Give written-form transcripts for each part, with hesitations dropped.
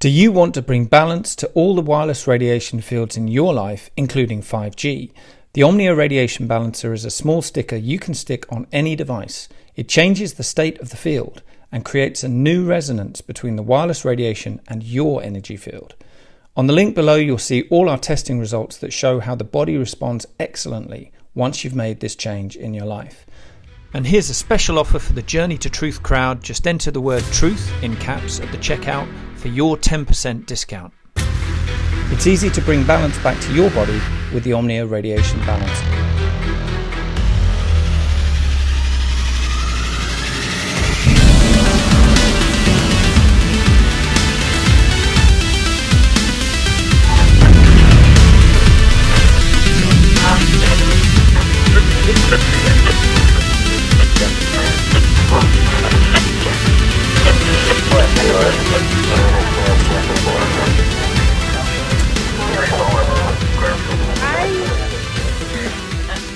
Do you want to bring balance to all the wireless radiation fields in your life, including 5G? The Omnia Radiation Balancer is a small sticker you can stick on any device. It changes the state of the field and creates a new resonance between the wireless radiation and your energy field. On the link below, you'll see all our testing results that show how the body responds excellently once you've made this change in your life. And here's a special offer for the Journey to Truth crowd. Just enter the word truth in caps at the checkout for your 10% discount. It's easy to bring balance back to your body with the Omnia Radiation Balancer.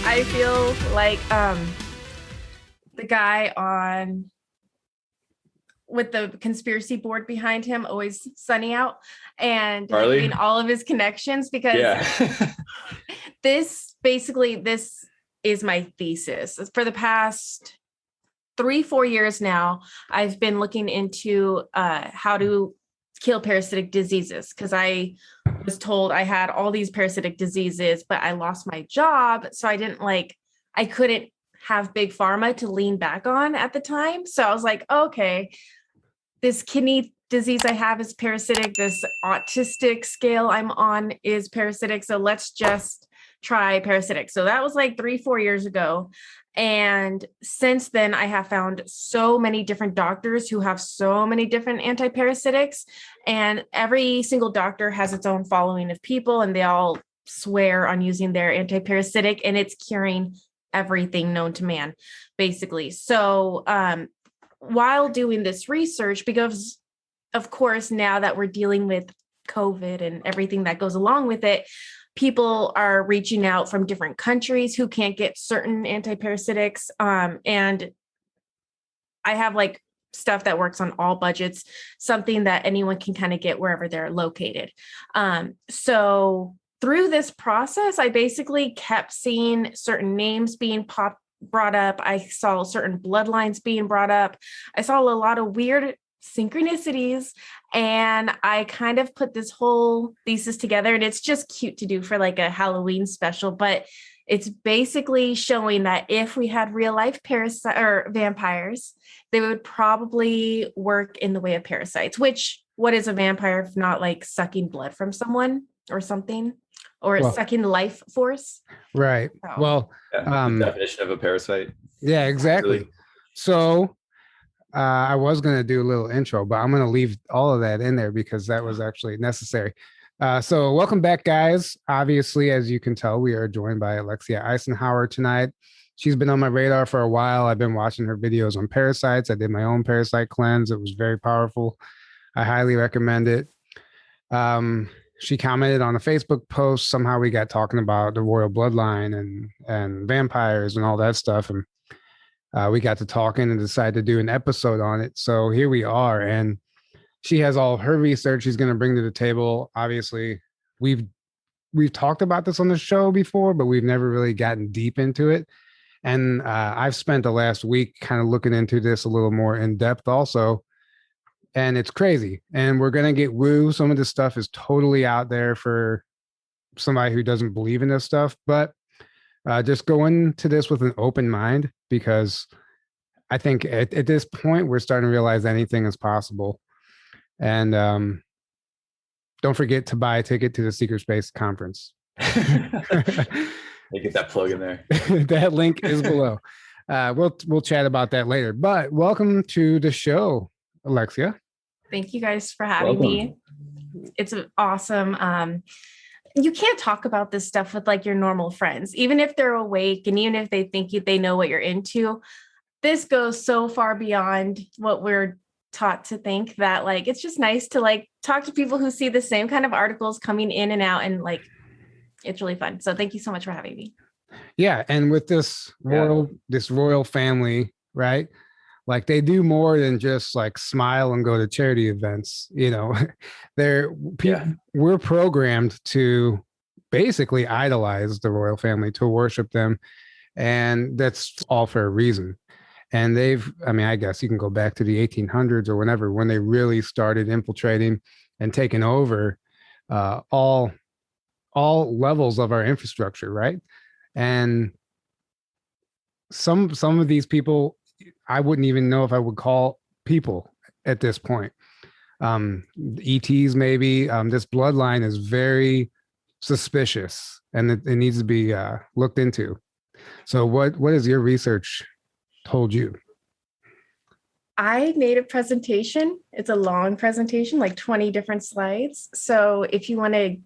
I feel like the guy on with the conspiracy board behind him, always sunny out, and having all of his connections, because this is my thesis. For the past 3-4 years now, I've been looking into how to kill parasitic diseases, because I was told I had all these parasitic diseases, but I lost my job. So I couldn't have big pharma to lean back on at the time. So I was like, okay, this kidney disease I have is parasitic. This autistic scale I'm on is parasitic. So let's just try parasitic. So that was like 3-4 years ago. And since then, I have found so many different doctors who have so many different antiparasitics, and every single doctor has its own following of people, and they all swear on using their antiparasitic, and it's curing everything known to man, basically. So while doing this research, because of course, now that we're dealing with COVID and everything that goes along with it, people are reaching out from different countries who can't get certain antiparasitics. And I have stuff that works on all budgets, something that anyone can kind of get wherever they're located. So through this process, I basically kept seeing certain names being brought up. I saw certain bloodlines being brought up. I saw a lot of weird synchronicities, and I kind of put this whole thesis together, and it's just cute to do for a Halloween special, but it's basically showing that if we had real life vampires, they would probably work in the way of parasites. Which, what is a vampire if not sucking blood from someone or something, or sucking life force? Right. So. Well, the definition of a parasite. Yeah, exactly. Really? So I was going to do a little intro, but I'm going to leave all of that in there because that was actually necessary. So welcome back, guys. Obviously, as you can tell, we are joined by Alexia Icenhower tonight. She's been on my radar for a while. I've been watching her videos on parasites. I did my own parasite cleanse. It was very powerful. I highly recommend it. She commented on a Facebook post. Somehow we got talking about the royal bloodline and vampires and all that stuff. And we got to talking and decided to do an episode on it. So here we are. And she has all of her research she's going to bring to the table. Obviously, we've talked about this on the show before, but we've never really gotten deep into it. And I've spent the last week kind of looking into this a little more in depth also. And it's crazy. And we're going to get woo. Some of this stuff is totally out there for somebody who doesn't believe in this stuff. But just go into this with an open mind, because I think at this point, we're starting to realize anything is possible. And don't forget to buy a ticket to the Secret Space Conference. Get that plug in there. That link is below. We'll chat about that later. But welcome to the show, Alexia. Thank you guys for having me. It's awesome. You can't talk about this stuff with your normal friends, even if they're awake and even if they think they know what you're into. This goes so far beyond what we're taught to think, that it's just nice to talk to people who see the same kind of articles coming in and out, and it's really fun. So thank you so much for having me. Yeah. And with this royal family, right? Like they do more than just like smile and go to charity events. You know, we're programmed to basically idolize the royal family, to worship them. And that's all for a reason. And I guess you can go back to the 1800s or whenever, when they really started infiltrating and taking over all levels of our infrastructure, right? And some of these people, I wouldn't even know if I would call people at this point. ETs maybe. This bloodline is very suspicious, and it needs to be looked into. So what has your research told you? I made a presentation. It's a long presentation, like 20 different slides. So if you want to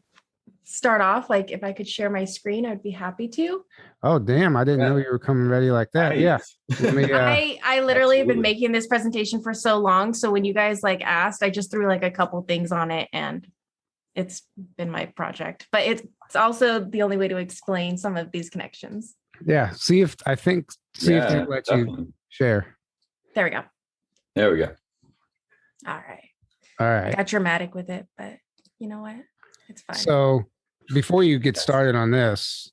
start off, like if I could share my screen, I'd be happy to. Oh, damn. I didn't know you were coming ready like that. Nice. Yeah. I literally have been making this presentation for so long. So when you guys like asked, I just threw like a couple things on it, and it's been my project, but it's also the only way to explain some of these connections. Yeah. See if they let you share. There we go. All right. I got dramatic with it, but you know what? It's fine. So before you get started on this,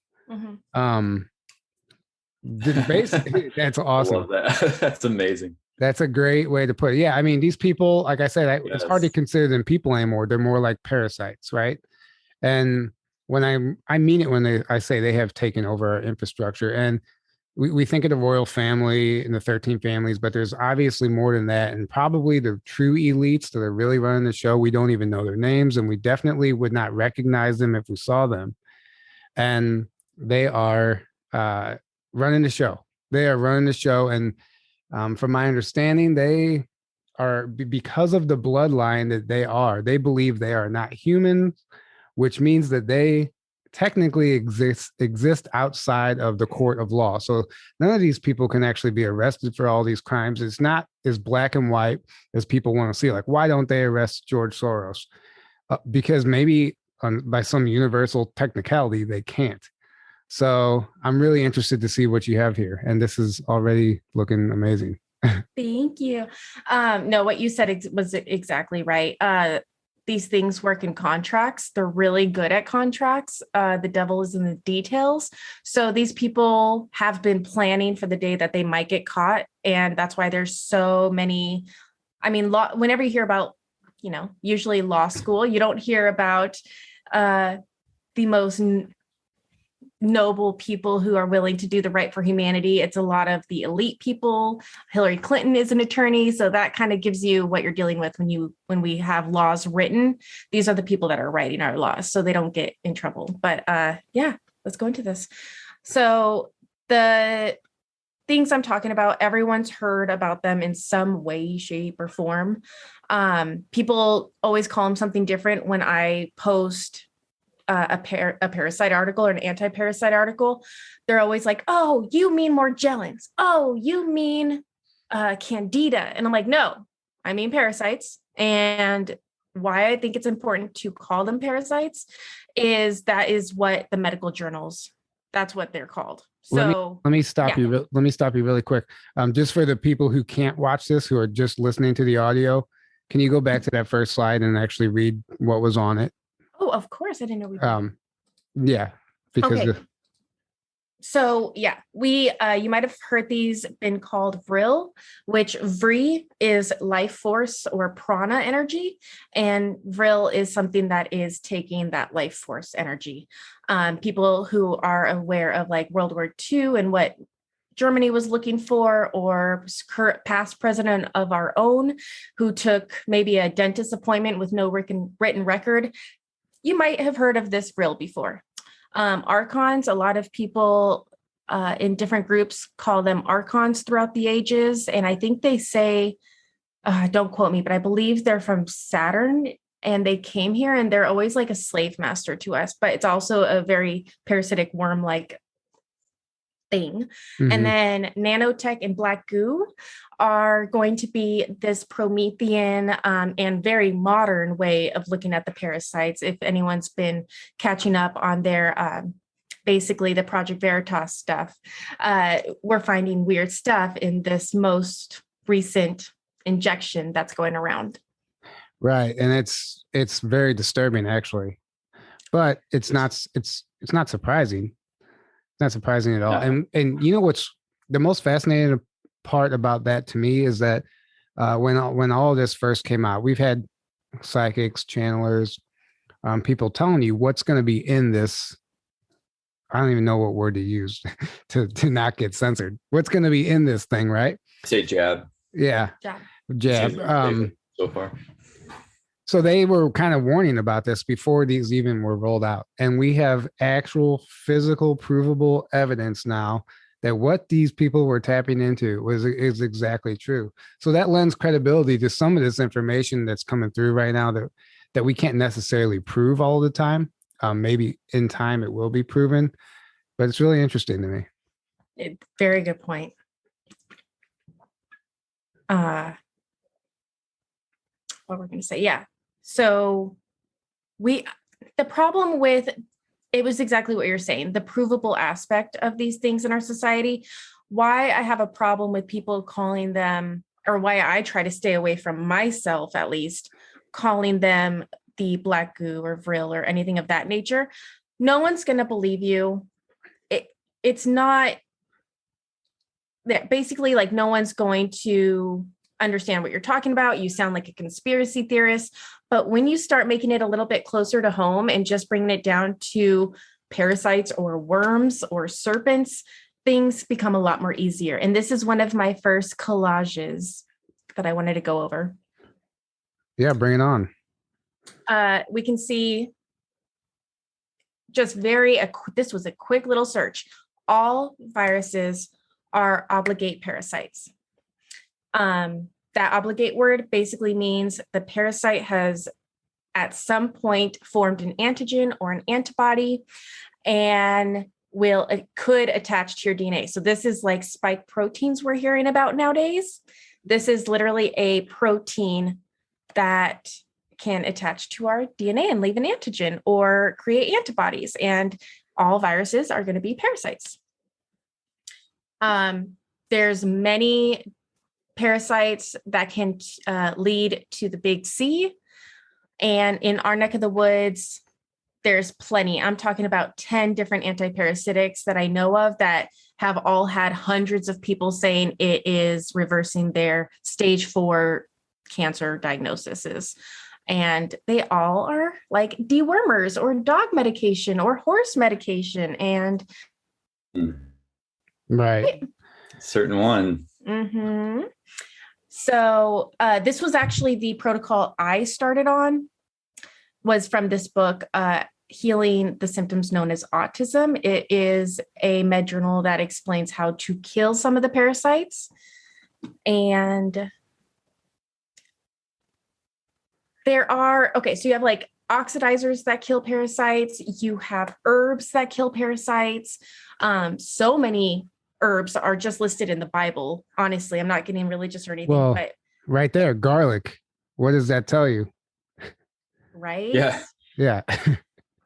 basically, that's awesome. I love that. That's amazing. That's a great way to put it. Yeah. I mean, these people, like I said, it's hard to consider them people anymore. They're more like parasites, right? And when I mean it when I say they have taken over our infrastructure, and we think of the royal family and the 13 families, but there's obviously more than that. And probably the true elites that are really running the show, we don't even know their names, and we definitely would not recognize them if we saw them. And they are running the show. They are running the show. And from my understanding, they are, because of the bloodline that they believe they are not humans, which means that they technically exist outside of the court of law. So none of these people can actually be arrested for all these crimes. It's not as black and white as people want to see. Like, why don't they arrest George Soros? Because maybe by some universal technicality, they can't. So I'm really interested to see what you have here. And this is already looking amazing. Thank you. No, what you said was exactly right. These things work in contracts. They're really good at contracts. The devil is in the details. So these people have been planning for the day that they might get caught. And that's why there's so many. I mean, whenever you hear about, usually law school, you don't hear about the most noble people who are willing to do the right for humanity. It's a lot of the elite people. Hillary Clinton is an attorney, so that kind of gives you what you're dealing with when we have laws written. These are the people that are writing our laws, so they don't get in trouble. But let's go into this. So the things I'm talking about, everyone's heard about them in some way, shape, or form. People always call them something different when I post a parasite article or an anti-parasite article. They're always like, oh, you mean Morgellons. Oh, you mean Candida. And I'm like, no, I mean parasites. And why I think it's important to call them parasites is that is what the medical journals, that's what they're called. So let me stop you. Let me stop you really quick. Just for the people who can't watch this, who are just listening to the audio, can you go back to that first slide and actually read what was on it? Oh, of course. I didn't know we did. Yeah. Because okay. So we you might have heard these been called vril, which vri is life force or prana energy, and vril is something that is taking that life force energy. People who are aware of like World War II and what Germany was looking for, or past president of our own who took maybe a dentist appointment with no written record, you might have heard of this vril before. Archons, a lot of people in different groups call them archons throughout the ages. And I think they say, don't quote me, but I believe they're from Saturn and they came here and they're always like a slave master to us, but it's also a very parasitic worm-like thing. Mm-hmm. And then nanotech and black goo are going to be this Promethean and very modern way of looking at the parasites. If anyone's been catching up on their basically the Project Veritas stuff, we're finding weird stuff in this most recent injection that's going around. Right. And it's very disturbing actually. But it's not surprising. It's not surprising at all. Yeah. And you know what's the most fascinating part about that to me is that when all this first came out, we've had psychics, channelers, people telling you what's going to be in this. I don't even know what word to use to not get censored. What's going to be in this thing, right? Say jab. Yeah. Jab. So far. So they were kind of warning about this before these even were rolled out. And we have actual physical provable evidence now that what these people were tapping into is exactly true. So that lends credibility to some of this information that's coming through right now that we can't necessarily prove all the time. Maybe in time it will be proven, but it's really interesting to me. Very good point. What we're going to say. Yeah. So the problem with it was exactly what you're saying, the provable aspect of these things in our society. Why I have a problem with people calling them, or why I try to stay away from myself, at least, calling them the black goo or vril or anything of that nature. No one's going to believe you. It's not that basically like no one's going to understand what you're talking about. You sound like a conspiracy theorist. But when you start making it a little bit closer to home and just bringing it down to parasites or worms or serpents, things become a lot more easier. And this is one of my first collages that I wanted to go over. Yeah, bring it on. We can see just this was a quick little search. All viruses are obligate parasites. That obligate word basically means the parasite has at some point formed an antigen or an antibody and it could attach to your DNA. So this is like spike proteins we're hearing about nowadays. This is literally a protein that can attach to our DNA and leave an antigen or create antibodies. And all viruses are going to be parasites. There's many parasites that can lead to the big C. And in our neck of the woods, there's plenty. I'm talking about 10 different antiparasitics that I know of that have all had hundreds of people saying it is reversing their stage 4 cancer diagnoses. And they all are like dewormers or dog medication or horse medication. And right. Certain one. Mm-hmm. So this was actually the protocol I started on, was from this book, Healing the Symptoms Known as Autism. It is a med journal that explains how to kill some of the parasites. And there are, so you have like oxidizers that kill parasites. You have herbs that kill parasites. So many herbs are just listed in the Bible. Honestly, I'm not getting religious or anything, but right there, garlic. What does that tell you? Right? Yeah.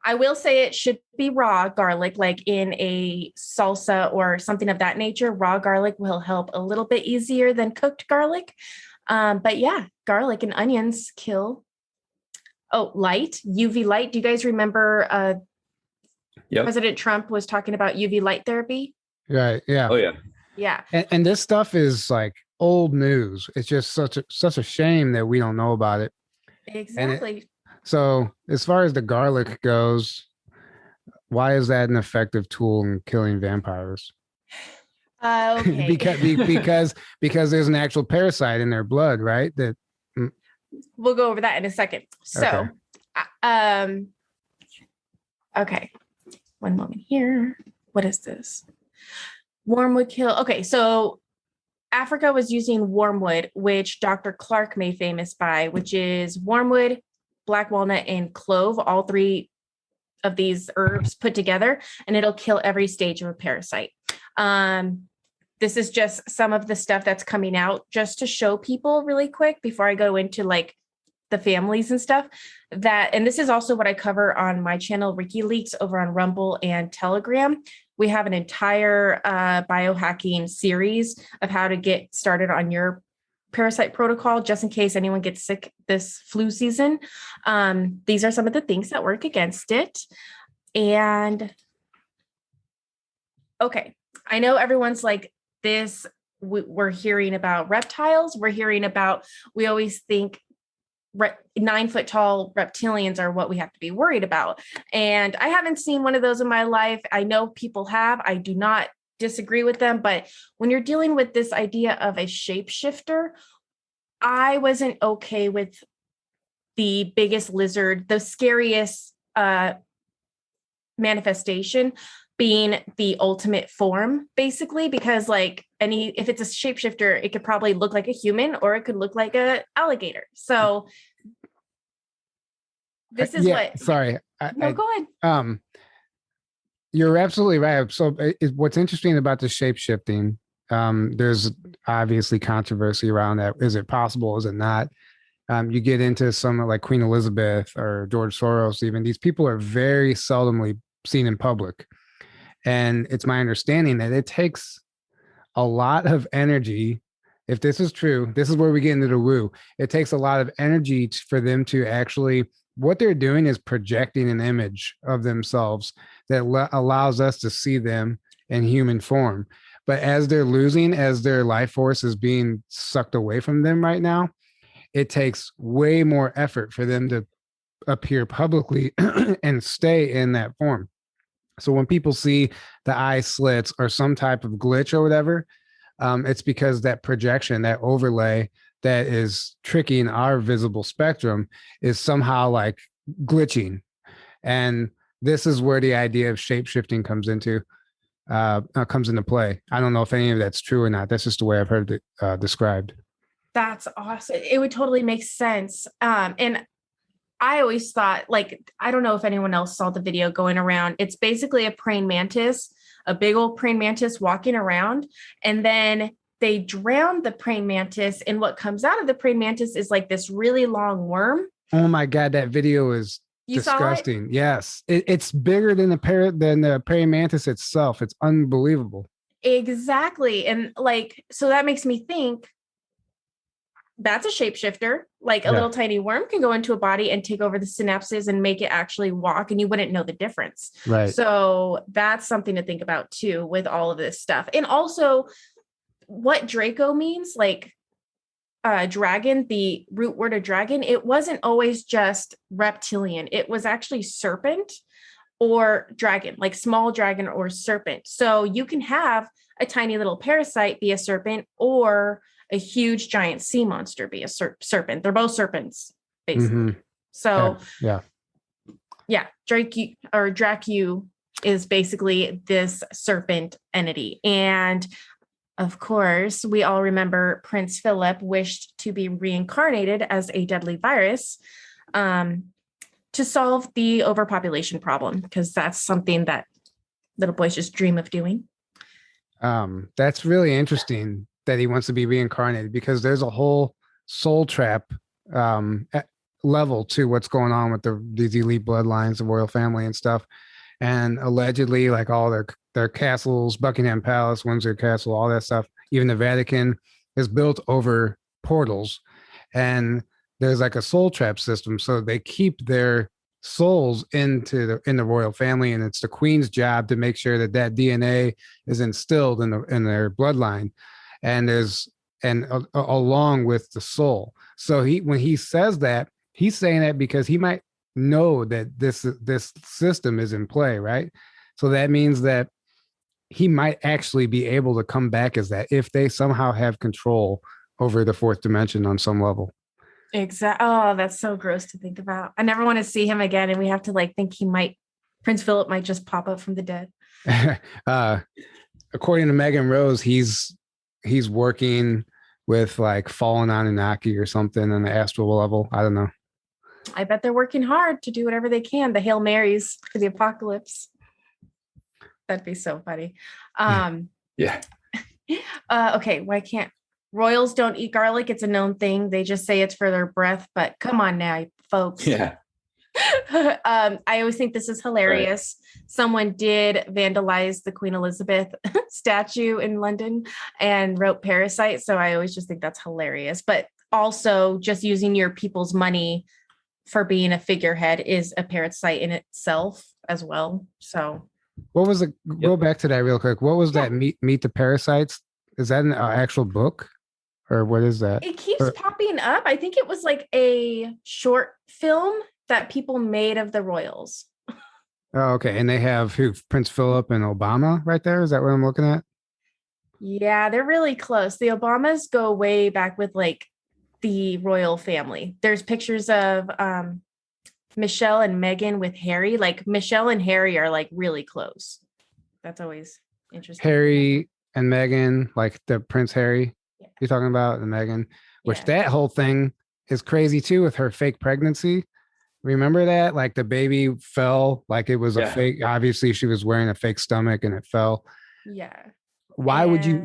I will say it should be raw garlic, like in a salsa or something of that nature. Raw garlic will help a little bit easier than cooked garlic. But yeah, garlic and onions kill. UV light. Do you guys remember President Trump was talking about UV light therapy? Right. Yeah. Oh yeah. Yeah. And this stuff is like old news. It's just such a shame that we don't know about it. Exactly. So as far as the garlic goes, why is that an effective tool in killing vampires? Okay. because there's an actual parasite in their blood, right? That we'll go over that in a second. So, okay. One moment here. What is this? Wormwood kill. Okay, so Africa was using wormwood, which Dr. Clark made famous by, which is wormwood, black walnut, and clove, all 3 of these herbs put together, and it'll kill every stage of a parasite. This is just some of the stuff that's coming out just to show people really quick before I go into like the families and stuff and this is also what I cover on my channel, WikiLeaks, over on Rumble and Telegram. We have an entire biohacking series of how to get started on your parasite protocol, just in case anyone gets sick this flu season. These are some of the things that work against it. And okay, I know everyone's like this. We're hearing about reptiles. We always think 9-foot tall reptilians are what we have to be worried about. And I haven't seen one of those in my life. I know people have. I do not disagree with them. But when you're dealing with this idea of a shapeshifter, I wasn't okay with the biggest lizard, the scariest manifestation being the ultimate form, basically, because like if it's a shapeshifter, it could probably look like a human or it could look like a alligator. So this is sorry. Go ahead. You're absolutely right. So what's interesting about the shape-shifting, there's obviously controversy around that. Is it possible? Is it not? You get into some like Queen Elizabeth or George Soros, even these people are very seldomly seen in public. And it's my understanding that it takes a lot of energy. If this is true, this is where we get into the woo. It takes a lot of energy for them to actually, what they're doing is projecting an image of themselves that allows us to see them in human form. But as their life force is being sucked away from them right now, it takes way more effort for them to appear publicly and stay in that form. So when people see the eye slits or some type of glitch or whatever, it's because that projection, that overlay that is tricking our visible spectrum is somehow like glitching. And this is where the idea of shape-shifting comes into play. I don't know if any of that's true or not. That's just the way I've heard it described. That's awesome. It would totally make sense. And I always thought, like, I don't know if anyone else saw the video going around. It's basically a praying mantis, a big old praying mantis walking around. And then they drown the praying mantis. And what comes out of the praying mantis is like this really long worm. Oh my God, that video is disgusting. Yes. It's bigger than the praying mantis itself. It's unbelievable. Exactly. And like, so that makes me think, that's a shapeshifter. Like a little tiny worm can go into a body and take over the synapses and make it actually walk, and you wouldn't know the difference. Right. So that's something to think about too with all of this stuff. And also what Draco means, like dragon, the root word of dragon, it wasn't always just reptilian. It was actually serpent or dragon, like small dragon or serpent. So you can have a tiny little parasite be a serpent, or a huge giant sea monster be a serpent. They're both serpents, basically. Mm-hmm. So Dracu is basically this serpent entity. And of course, we all remember Prince Philip wished to be reincarnated as a deadly virus to solve the overpopulation problem, because that's something that little boys just dream of doing. That's really interesting that he wants to be reincarnated, because there's a whole soul trap level to what's going on with these elite bloodlines, the royal family and stuff. And allegedly, like all their castles, Buckingham Palace, Windsor Castle, all that stuff, even the Vatican is built over portals. And there's like a soul trap system. So they keep their souls in the royal family, and it's the queen's job to make sure that DNA is instilled in their bloodline. And along with the soul. So when he says that, he's saying that because he might know that this system is in play, right? So that means that he might actually be able to come back as that if they somehow have control over the fourth dimension on some level. Exactly. Oh, that's so gross to think about. I never want to see him again, and we have to like think Prince Philip might just pop up from the dead. According to Megan Rose, he's working with like fallen Anunnaki or something on the astral level. I don't know. I bet they're working hard to do whatever they can. The Hail Marys for the apocalypse. That'd be so funny. Yeah. Okay. Why can't royals don't eat garlic? It's a known thing. They just say it's for their breath, but come on now, folks. Yeah. I always think this is hilarious. Right. Someone did vandalize the Queen Elizabeth statue in London and wrote parasite. So I always just think that's hilarious. But also just using your people's money for being a figurehead is a parasite in itself as well. So what was the go back to that real quick? What was that meet the Parasites? Is that an actual book? Or what is that? It keeps popping up. I think it was like a short film that people made of the royals. Oh, okay. And they have who? Prince Philip and Obama right there? Is that what I'm looking at? Yeah, they're really close. The Obamas go way back with like the royal family. There's pictures of Michelle and Meghan with Harry. Like Michelle and Harry are like really close. That's always interesting. Harry and Meghan, like the Prince Harry. You're talking about the Meghan, which that whole thing is crazy too with her fake pregnancy. Remember that? Like the baby fell, like it was a fake. Obviously, she was wearing a fake stomach and it fell. Yeah. Why would you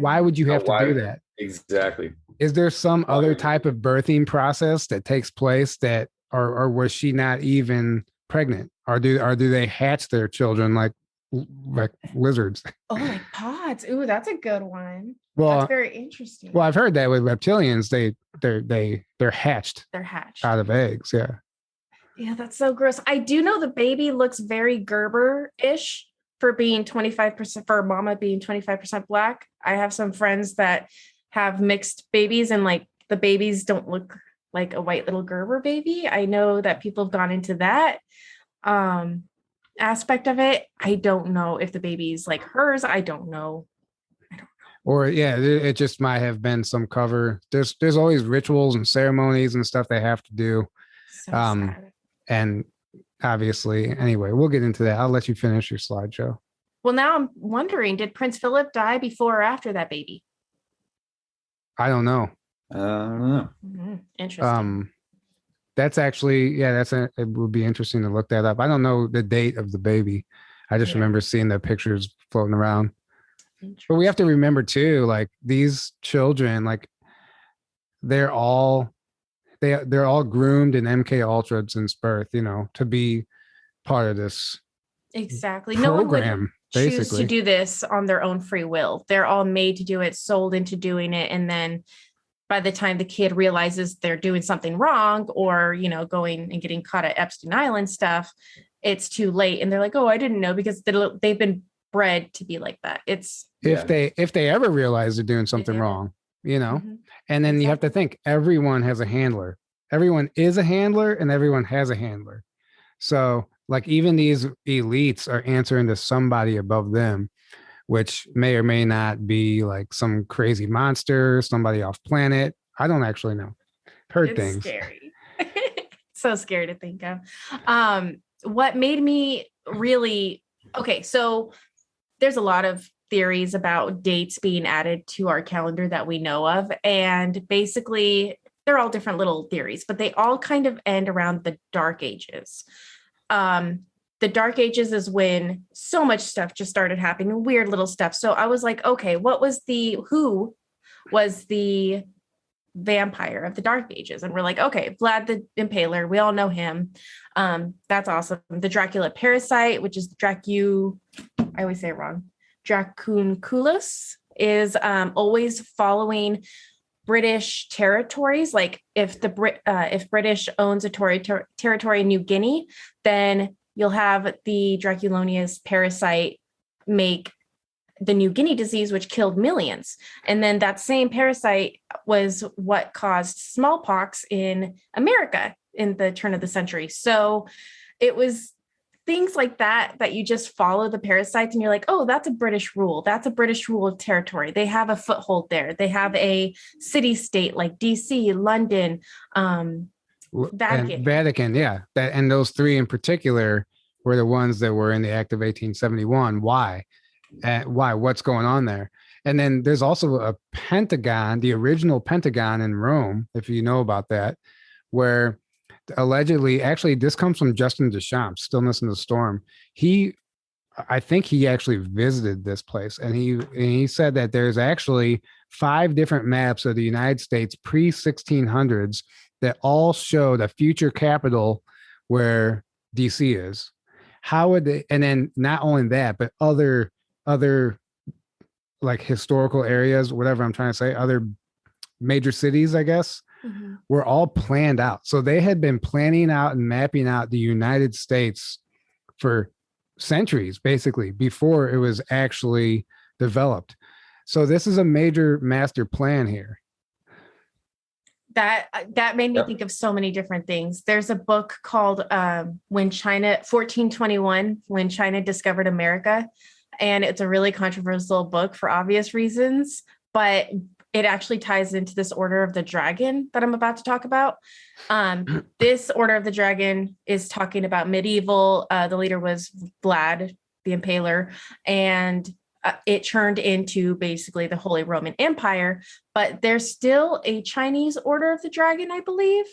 have to do that? Exactly. Is there some other type of birthing process that takes place that, or was she not even pregnant? Or do they hatch their children like lizards? Oh, like pods. Ooh, that's a good one. Well, that's very interesting. Well, I've heard that with reptilians, they're hatched. They're hatched out of eggs. Yeah. Yeah, that's so gross. I do know the baby looks very Gerber-ish for being 25%, for mama being 25% Black. I have some friends that have mixed babies and like the babies don't look like a white little Gerber baby. I know that people have gone into that aspect of it. I don't know if the baby's like hers. I don't know. Or it just might have been some cover. There's always rituals and ceremonies and stuff they have to do. So sad. And obviously, anyway, we'll get into that. I'll let you finish your slideshow. Well, now I'm wondering, did Prince Philip die before or after that baby? I don't know. Interesting. That's actually, it would be interesting to look that up. I don't know the date of the baby. I just remember seeing the pictures floating around. But we have to remember too, like these children, like they're all groomed in MK Ultra since birth, to be part of this. Exactly. Program, no one would choose basically to do this on their own free will. They're all made to do it, sold into doing it, and then by the time the kid realizes they're doing something wrong or going and getting caught at Epstein Island stuff, it's too late, and they're like, "Oh, I didn't know," because they've been bred to be like that. It's if they ever realize they're doing something wrong, and then you have to think everyone has a handler. Everyone is a handler and everyone has a handler. So like even these elites are answering to somebody above them, which may or may not be like some crazy monster, somebody off planet. I don't actually know. Heard things. Scary. So scary to think of. What made me really okay, so there's a lot of theories about dates being added to our calendar that we know of. And basically, they're all different little theories, but they all kind of end around the Dark Ages. The Dark Ages is when so much stuff just started happening, weird little stuff. So I was like, okay, who was the vampire of the Dark Ages? And we're like, okay, Vlad the Impaler. We all know him. That's awesome. The Dracula parasite, which is I always say it wrong. Dracunculus is always following British territories. Like if British owns a territory in New Guinea, then you'll have the Draculonius parasite make the New Guinea disease, which killed millions. And then that same parasite was what caused smallpox in America in the turn of the century. So it was things like that you just follow the parasites and you're like, oh, that's a British rule. That's a British rule of territory. They have a foothold there. They have a city state like DC, London, Vatican. Yeah. And those three in particular were the ones that were in the Act of 1871. Why? What's going on there? And then there's also a Pentagon, the original Pentagon in Rome, if you know about that, where allegedly, actually, this comes from Justin Deschamps, Stillness in the Storm. I think he actually visited this place, and he said that there's actually 5 different maps of the United States pre-1600s that all showed a future capital where DC is. How would they? And then not only that, but other like historical areas, whatever I'm trying to say, other major cities, I guess, were all planned out. So they had been planning out and mapping out the United States for centuries, basically, before it was actually developed. So this is a major master plan here. That made me think of so many different things. There's a book called 1421, When China Discovered America. And it's a really controversial book for obvious reasons, but it actually ties into this Order of the Dragon that I'm about to talk about. This Order of the Dragon is talking about medieval. The leader was Vlad the Impaler, and it turned into basically the Holy Roman Empire. But there's still a Chinese Order of the Dragon, I believe.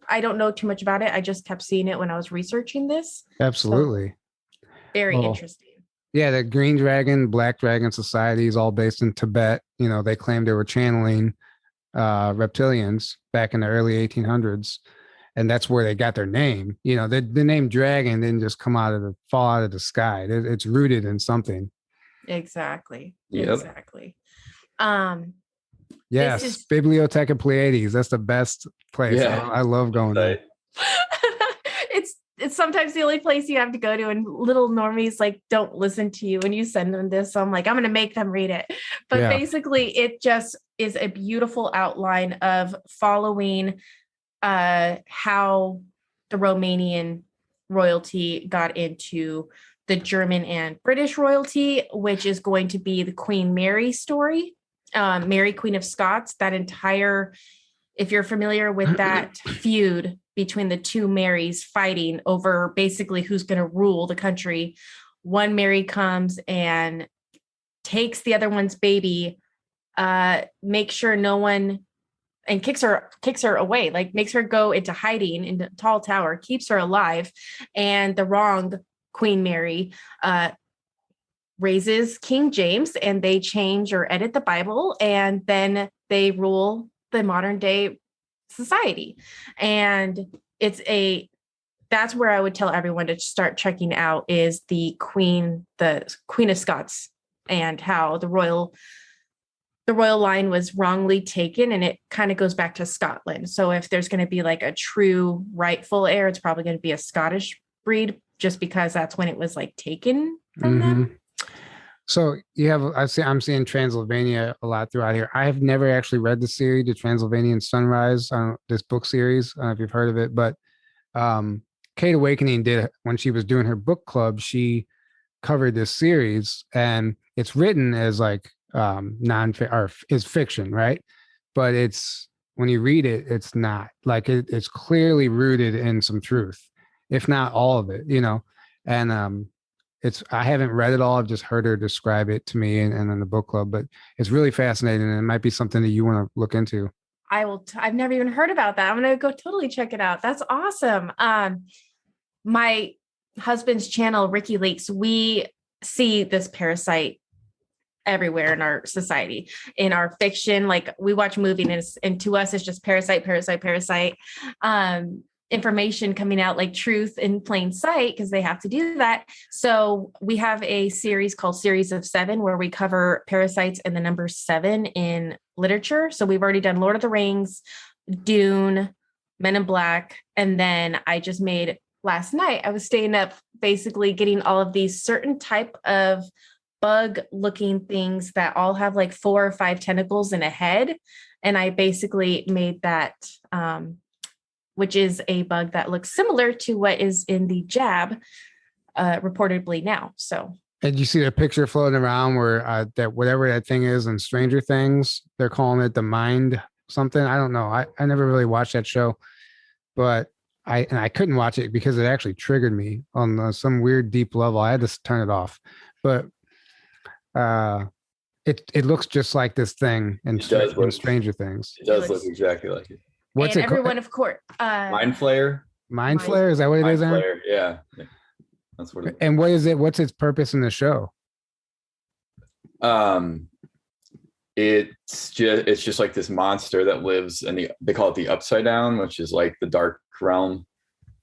I don't know too much about it. I just kept seeing it when I was researching this. Absolutely. So, very interesting. Yeah, the Green Dragon, Black Dragon Society is all based in Tibet. You know, they claimed they were channeling reptilians back in the early 1800s, and that's where they got their name. You know, the name dragon didn't just fall out of the sky. It's rooted in something. Exactly. Yep. Exactly. Yes, Bibliotheca Pleiades. That's the best place. Yeah. I love going there. It's sometimes the only place you have to go to, and little normies like don't listen to you when you send them this. So I'm like, I'm going to make them read it. But basically it just is a beautiful outline of following how the Romanian royalty got into the German and British royalty, which is going to be the Queen Mary story. Mary, Queen of Scots, that entire, if you're familiar with that feud between the two Marys fighting over basically who's going to rule the country. One Mary comes and takes the other one's baby, makes sure no one, and kicks her away, like makes her go into hiding in a tall tower, keeps her alive. And the wrong Queen Mary raises King James, and they change or edit the Bible, and then they rule the modern day society. And that's where I would tell everyone to start checking out is the Queen of Scots, and how the royal line was wrongly taken, and it kind of goes back to Scotland. So if there's going to be like a true rightful heir, it's probably going to be a Scottish breed, just because that's when it was like taken from them. So I'm seeing Transylvania a lot throughout here. I have never actually read the series, the Transylvanian Sunrise, this book series. I don't know if you've heard of it, but Kate Awakening did, when she was doing her book club, she covered this series, and it's written as like is fiction, right? But it's, when you read it, it's not like it's clearly rooted in some truth, if not all of it, you know. And I haven't read it all. I've just heard her describe it to me and in the book club, but it's really fascinating, and it might be something that you want to look into. I've never even heard about that. I'm going to go totally check it out. That's awesome. My husband's channel, Ricky Lakes, we see this parasite everywhere in our society, in our fiction. Like we watch movies, and to us, it's just parasite. Information coming out like truth in plain sight, because they have to do that. So we have a series called Series of 7, where we cover parasites and the number 7 in literature. So we've already done Lord of the Rings, Dune, Men in Black. And then I just made, last night, I was staying up basically getting all of these certain type of bug looking things that all have like 4 or 5 tentacles in a head. And I basically made that, which is a bug that looks similar to what is in the jab reportedly now. So, and you see the picture floating around where that whatever that thing is in Stranger Things, they're calling it the mind something. I don't know. I never really watched that show, but I couldn't watch it because it actually triggered me on some weird deep level. I had to turn it off, but it looks just like this thing in Stranger Things. It does look exactly like it. What's and it everyone, called? of course. Mind Flayer. Mind Flayer? Is that what it is, Aaron? Flayer, yeah. That's what it is. And what is it? What's its purpose in the show? It's just like this monster that lives in they call it the Upside Down, which is like the dark realm.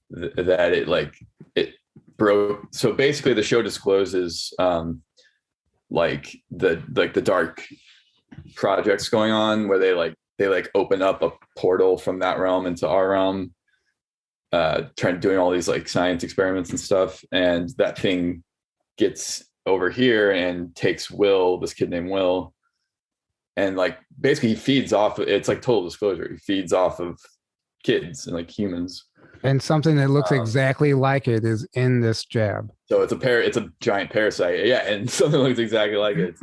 that it broke. So basically the show discloses like the dark projects going on where they open up a portal from that realm into our realm, doing all these like science experiments and stuff, and that thing gets over here and takes Will, this kid named Will, and like basically he feeds off. It's like total disclosure. He feeds off of kids and like humans. And something that looks exactly like it is in this jab. So it's a giant parasite. Yeah, and something looks exactly like it.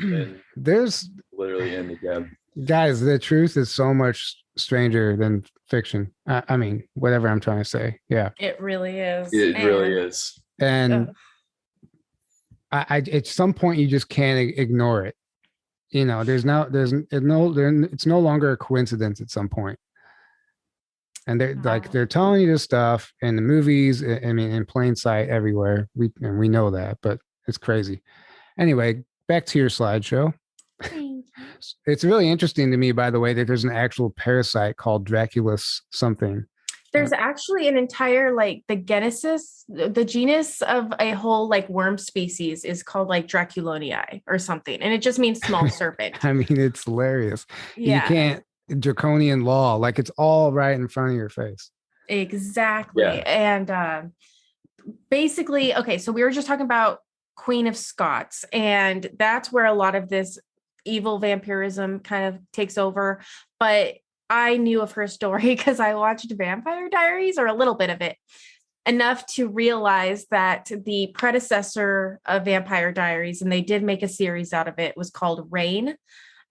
There's literally in the jab. Guys, the truth is so much stranger than fiction. I mean, whatever I'm trying to say. Yeah. It really is. It really is. And I at some point you just can't ignore it. You know, it's no longer a coincidence at some point. And they're telling you this stuff in the movies, I mean, in plain sight everywhere. We know that, but it's crazy. Anyway, back to your slideshow. It's really interesting to me, by the way, that there's an actual parasite called Dracula's something. There's actually an entire the genus of a whole worm species is called Draculonii or something, and it just means small serpent. I mean, it's hilarious. Yeah. You can't draconian law, it's all right in front of your face. Exactly. Yeah. And basically, okay, so we were just talking about Queen of Scots, and that's where a lot of this evil vampirism kind of takes over. But I knew of her story because I watched Vampire Diaries, or a little bit of it, enough to realize that the predecessor of Vampire Diaries, and they did make a series out of it, was called Reign.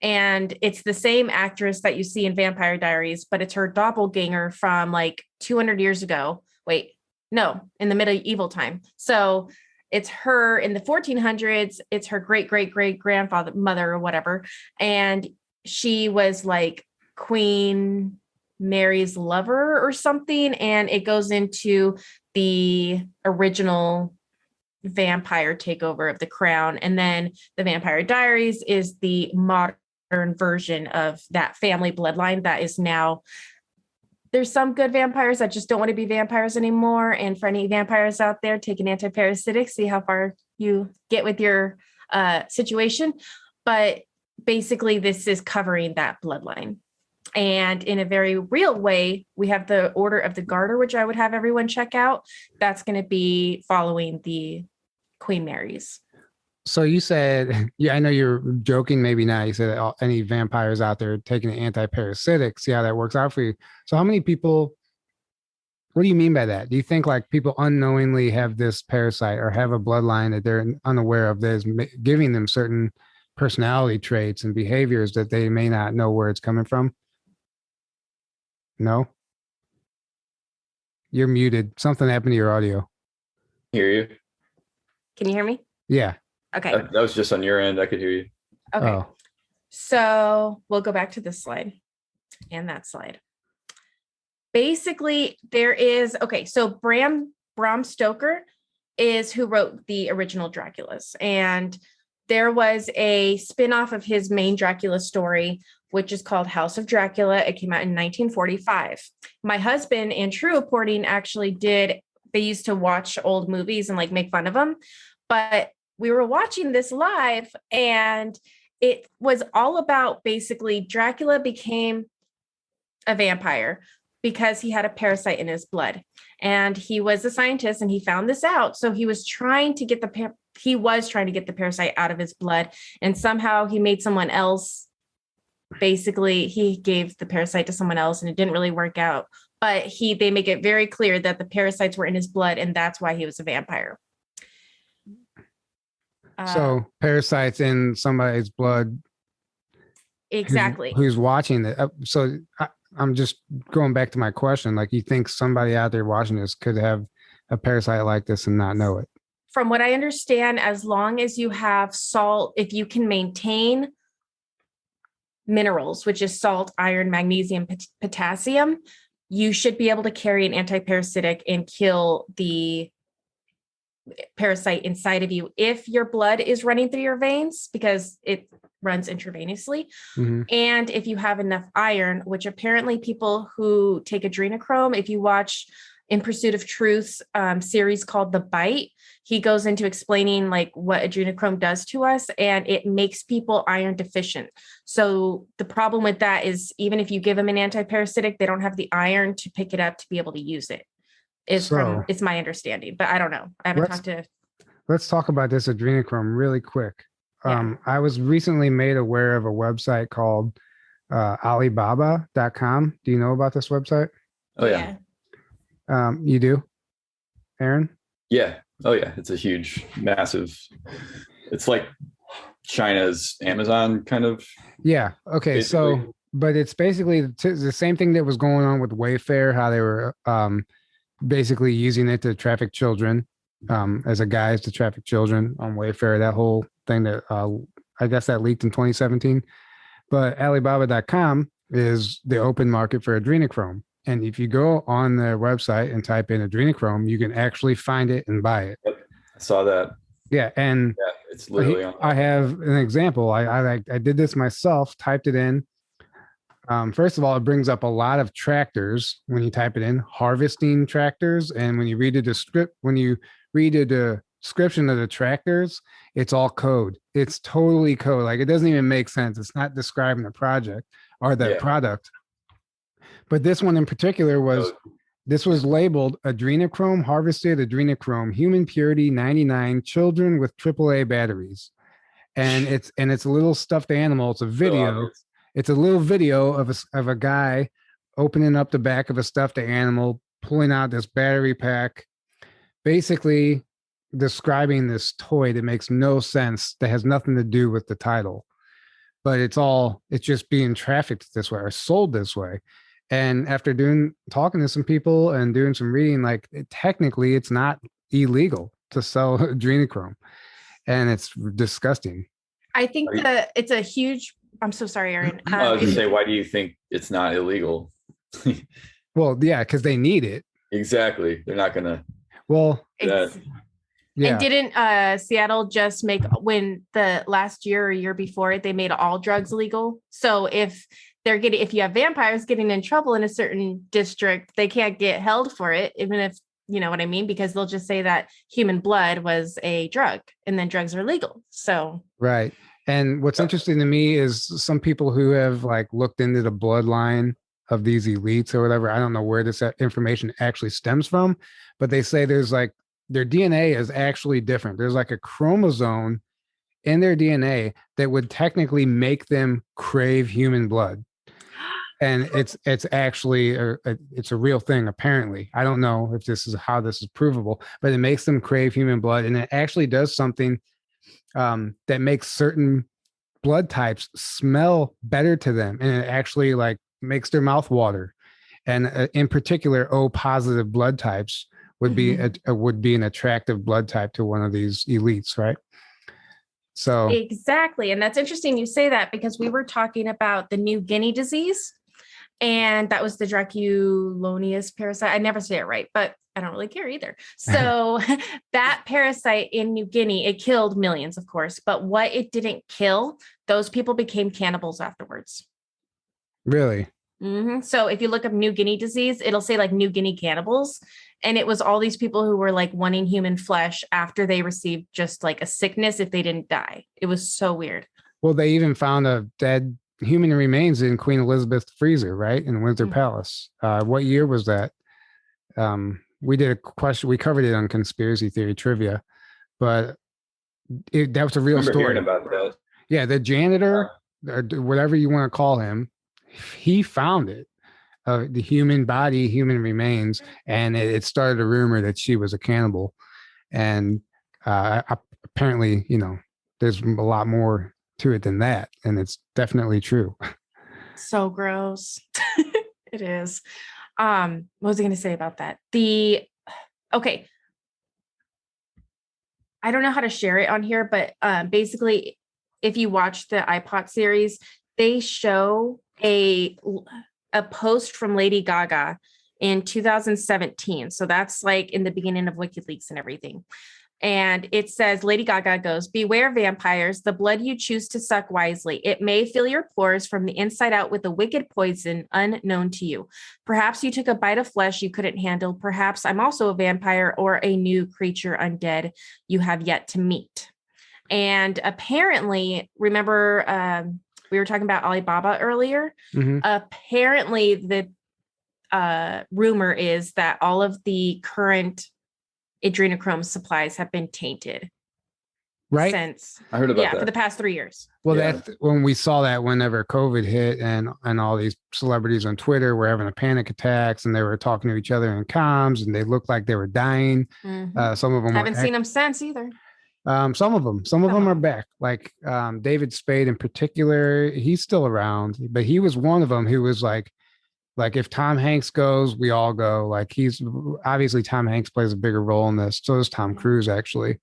And it's the same actress that you see in Vampire Diaries, but it's her doppelganger from 200 years ago. Wait, no, in the medieval time. So it's her in the 1400s. It's her mother or whatever. And she was Queen Mary's lover or something. And it goes into the original vampire takeover of the crown. And then the Vampire Diaries is the modern version of that family bloodline that is now, there's some good vampires that just don't want to be vampires anymore. And for any vampires out there, take an antiparasitic, see how far you get with your situation. But basically this is covering that bloodline. And in a very real way, we have the Order of the Garter, which I would have everyone check out. That's going to be following the Queen Mary's. So you said, I know you're joking, maybe not. You said any vampires out there taking an antiparasitic, see how that works out for you. So how many people, what do you mean by that? Do you think people unknowingly have this parasite or have a bloodline that they're unaware of that is giving them certain personality traits and behaviors that they may not know where it's coming from? No? You're muted. Something happened to your audio. Hear you. Can you hear me? Yeah. Okay. That was just on your end. I could hear you. Okay. Oh. So we'll go back to this slide and that slide. Basically, there is, so Bram Stoker is who wrote the original Draculas. And there was a spin-off of his main Dracula story, which is called House of Dracula. It came out in 1945. My husband and True Reporting actually they used to watch old movies and make fun of them. But we were watching this live, and it was all about basically Dracula became a vampire because he had a parasite in his blood, and he was a scientist and he found this out. So he was trying to get the parasite out of his blood, and somehow he made someone else. Basically, he gave the parasite to someone else, and it didn't really work out. But they make it very clear that the parasites were in his blood, and that's why he was a vampire. So parasites in somebody's blood. Exactly. Who's watching it? So I'm just going back to my question. You think somebody out there watching this could have a parasite like this and not know it? From what I understand, as long as you have salt, if you can maintain minerals, which is salt, iron, magnesium, potassium, you should be able to carry an antiparasitic and kill the parasite inside of you if your blood is running through your veins, because it runs intravenously. Mm-hmm. And if you have enough iron, which apparently people who take adrenochrome, if you watch In Pursuit of Truth's series called The Bite. He goes into explaining like what adrenochrome does to us, and it makes people iron deficient. So the problem with that is even if you give them an antiparasitic, they don't have the iron to pick it up to be able to use it. It's my understanding, but I don't know. I haven't talked to. Let's talk about this adrenochrome really quick. I was recently made aware of a website called Alibaba.com. Do you know about this website? Oh yeah. You do, Aaron? Yeah. Oh yeah. It's a huge, massive. It's like China's Amazon kind of. Yeah. Okay. Basically. So, but it's basically the same thing that was going on with Wayfair, how they were basically using it to traffic children as a guise to traffic children on Wayfair. That whole thing that I guess that leaked in 2017. But Alibaba.com is the open market for adrenochrome. And if you go on their website and type in adrenochrome, you can actually find it and buy it. Yep. I saw that. Yeah. And it's literally I have an example. I did this myself, typed it in. First of all, it brings up a lot of tractors when you type it in, harvesting tractors. And when you read the description of the tractors, it's all code. It's totally code. Like it doesn't even make sense. It's not describing the project or the product. But this one in particular was labeled adrenochrome, harvested adrenochrome, human purity 99, children with AAA batteries. And it's a little stuffed animal. It's a video. It's a little video of a guy opening up the back of a stuffed animal, pulling out this battery pack, basically describing this toy that makes no sense, that has nothing to do with the title. But it's just being trafficked this way or sold this way. And after talking to some people and doing some reading, like technically it's not illegal to sell adrenochrome, and it's disgusting. I think it's a huge. I'm so sorry, Aaron. I was going to say, why do you think it's not illegal? Well, yeah, because they need it. Exactly. They're not going to. Well, yeah. And didn't Seattle just make, when the last year or year before, they made all drugs legal? So if you have vampires getting in trouble in a certain district, they can't get held for it, even if, you know what I mean? Because they'll just say that human blood was a drug and then drugs are legal. So. Right. And what's interesting to me is some people who have like looked into the bloodline of these elites or whatever. I don't know where this information actually stems from, but they say there's like their DNA is actually different. There's like a chromosome in their DNA that would technically make them crave human blood. And it's actually it's a real thing, apparently. I don't know if this is how this is provable, but it makes them crave human blood, and it actually does something that makes certain blood types smell better to them, and it actually like makes their mouth water. And in particular, O positive blood types would be an attractive blood type to one of these elites, right? So exactly, and that's interesting you say that, because we were talking about the New Guinea disease. And that was the Draculonius parasite. I never say it right, but I don't really care either. So that parasite in New Guinea, it killed millions, of course. But what it didn't kill, those people became cannibals afterwards. Really? Mm-hmm. So if you look up New Guinea disease, it'll say like New Guinea cannibals. And it was all these people who were like wanting human flesh after they received just like a sickness if they didn't die. It was so weird. Well, they even found a dead human remains in Queen Elizabeth's freezer, right, in Windsor Palace. What year was that? We did a question. We covered it on conspiracy theory trivia, but that was a real story. Hearing about that. Yeah, the janitor, or whatever you want to call him, he found it, the human body, human remains, and it started a rumor that she was a cannibal. And apparently, there's a lot more to it than that, and it's definitely true. So gross. It is. What was I going to say about that? Okay, I don't know how to share it on here, but basically, if you watch the iPod series, they show a post from Lady Gaga in 2017. So that's like in the beginning of WikiLeaks and everything. And it says, Lady Gaga goes, beware vampires, the blood you choose to suck wisely. It may fill your pores from the inside out with a wicked poison unknown to you. Perhaps you took a bite of flesh you couldn't handle. Perhaps I'm also a vampire or a new creature undead you have yet to meet. And apparently, remember, we were talking about Alibaba earlier. Mm-hmm. Apparently, the rumor is that all of the current adrenochrome supplies have been tainted. Right. Since I heard about that. for the past 3 years. Well, that when we saw that whenever COVID hit and all these celebrities on Twitter were having a panic attacks and they were talking to each other in comms and they looked like they were dying. Mm-hmm. Some of them haven't seen them since either. Some of them are back. Like David Spade in particular, he's still around, but he was one of them who was like if Tom Hanks goes, we all go. Like he's obviously Tom Hanks plays a bigger role in this. So does Tom Cruise actually.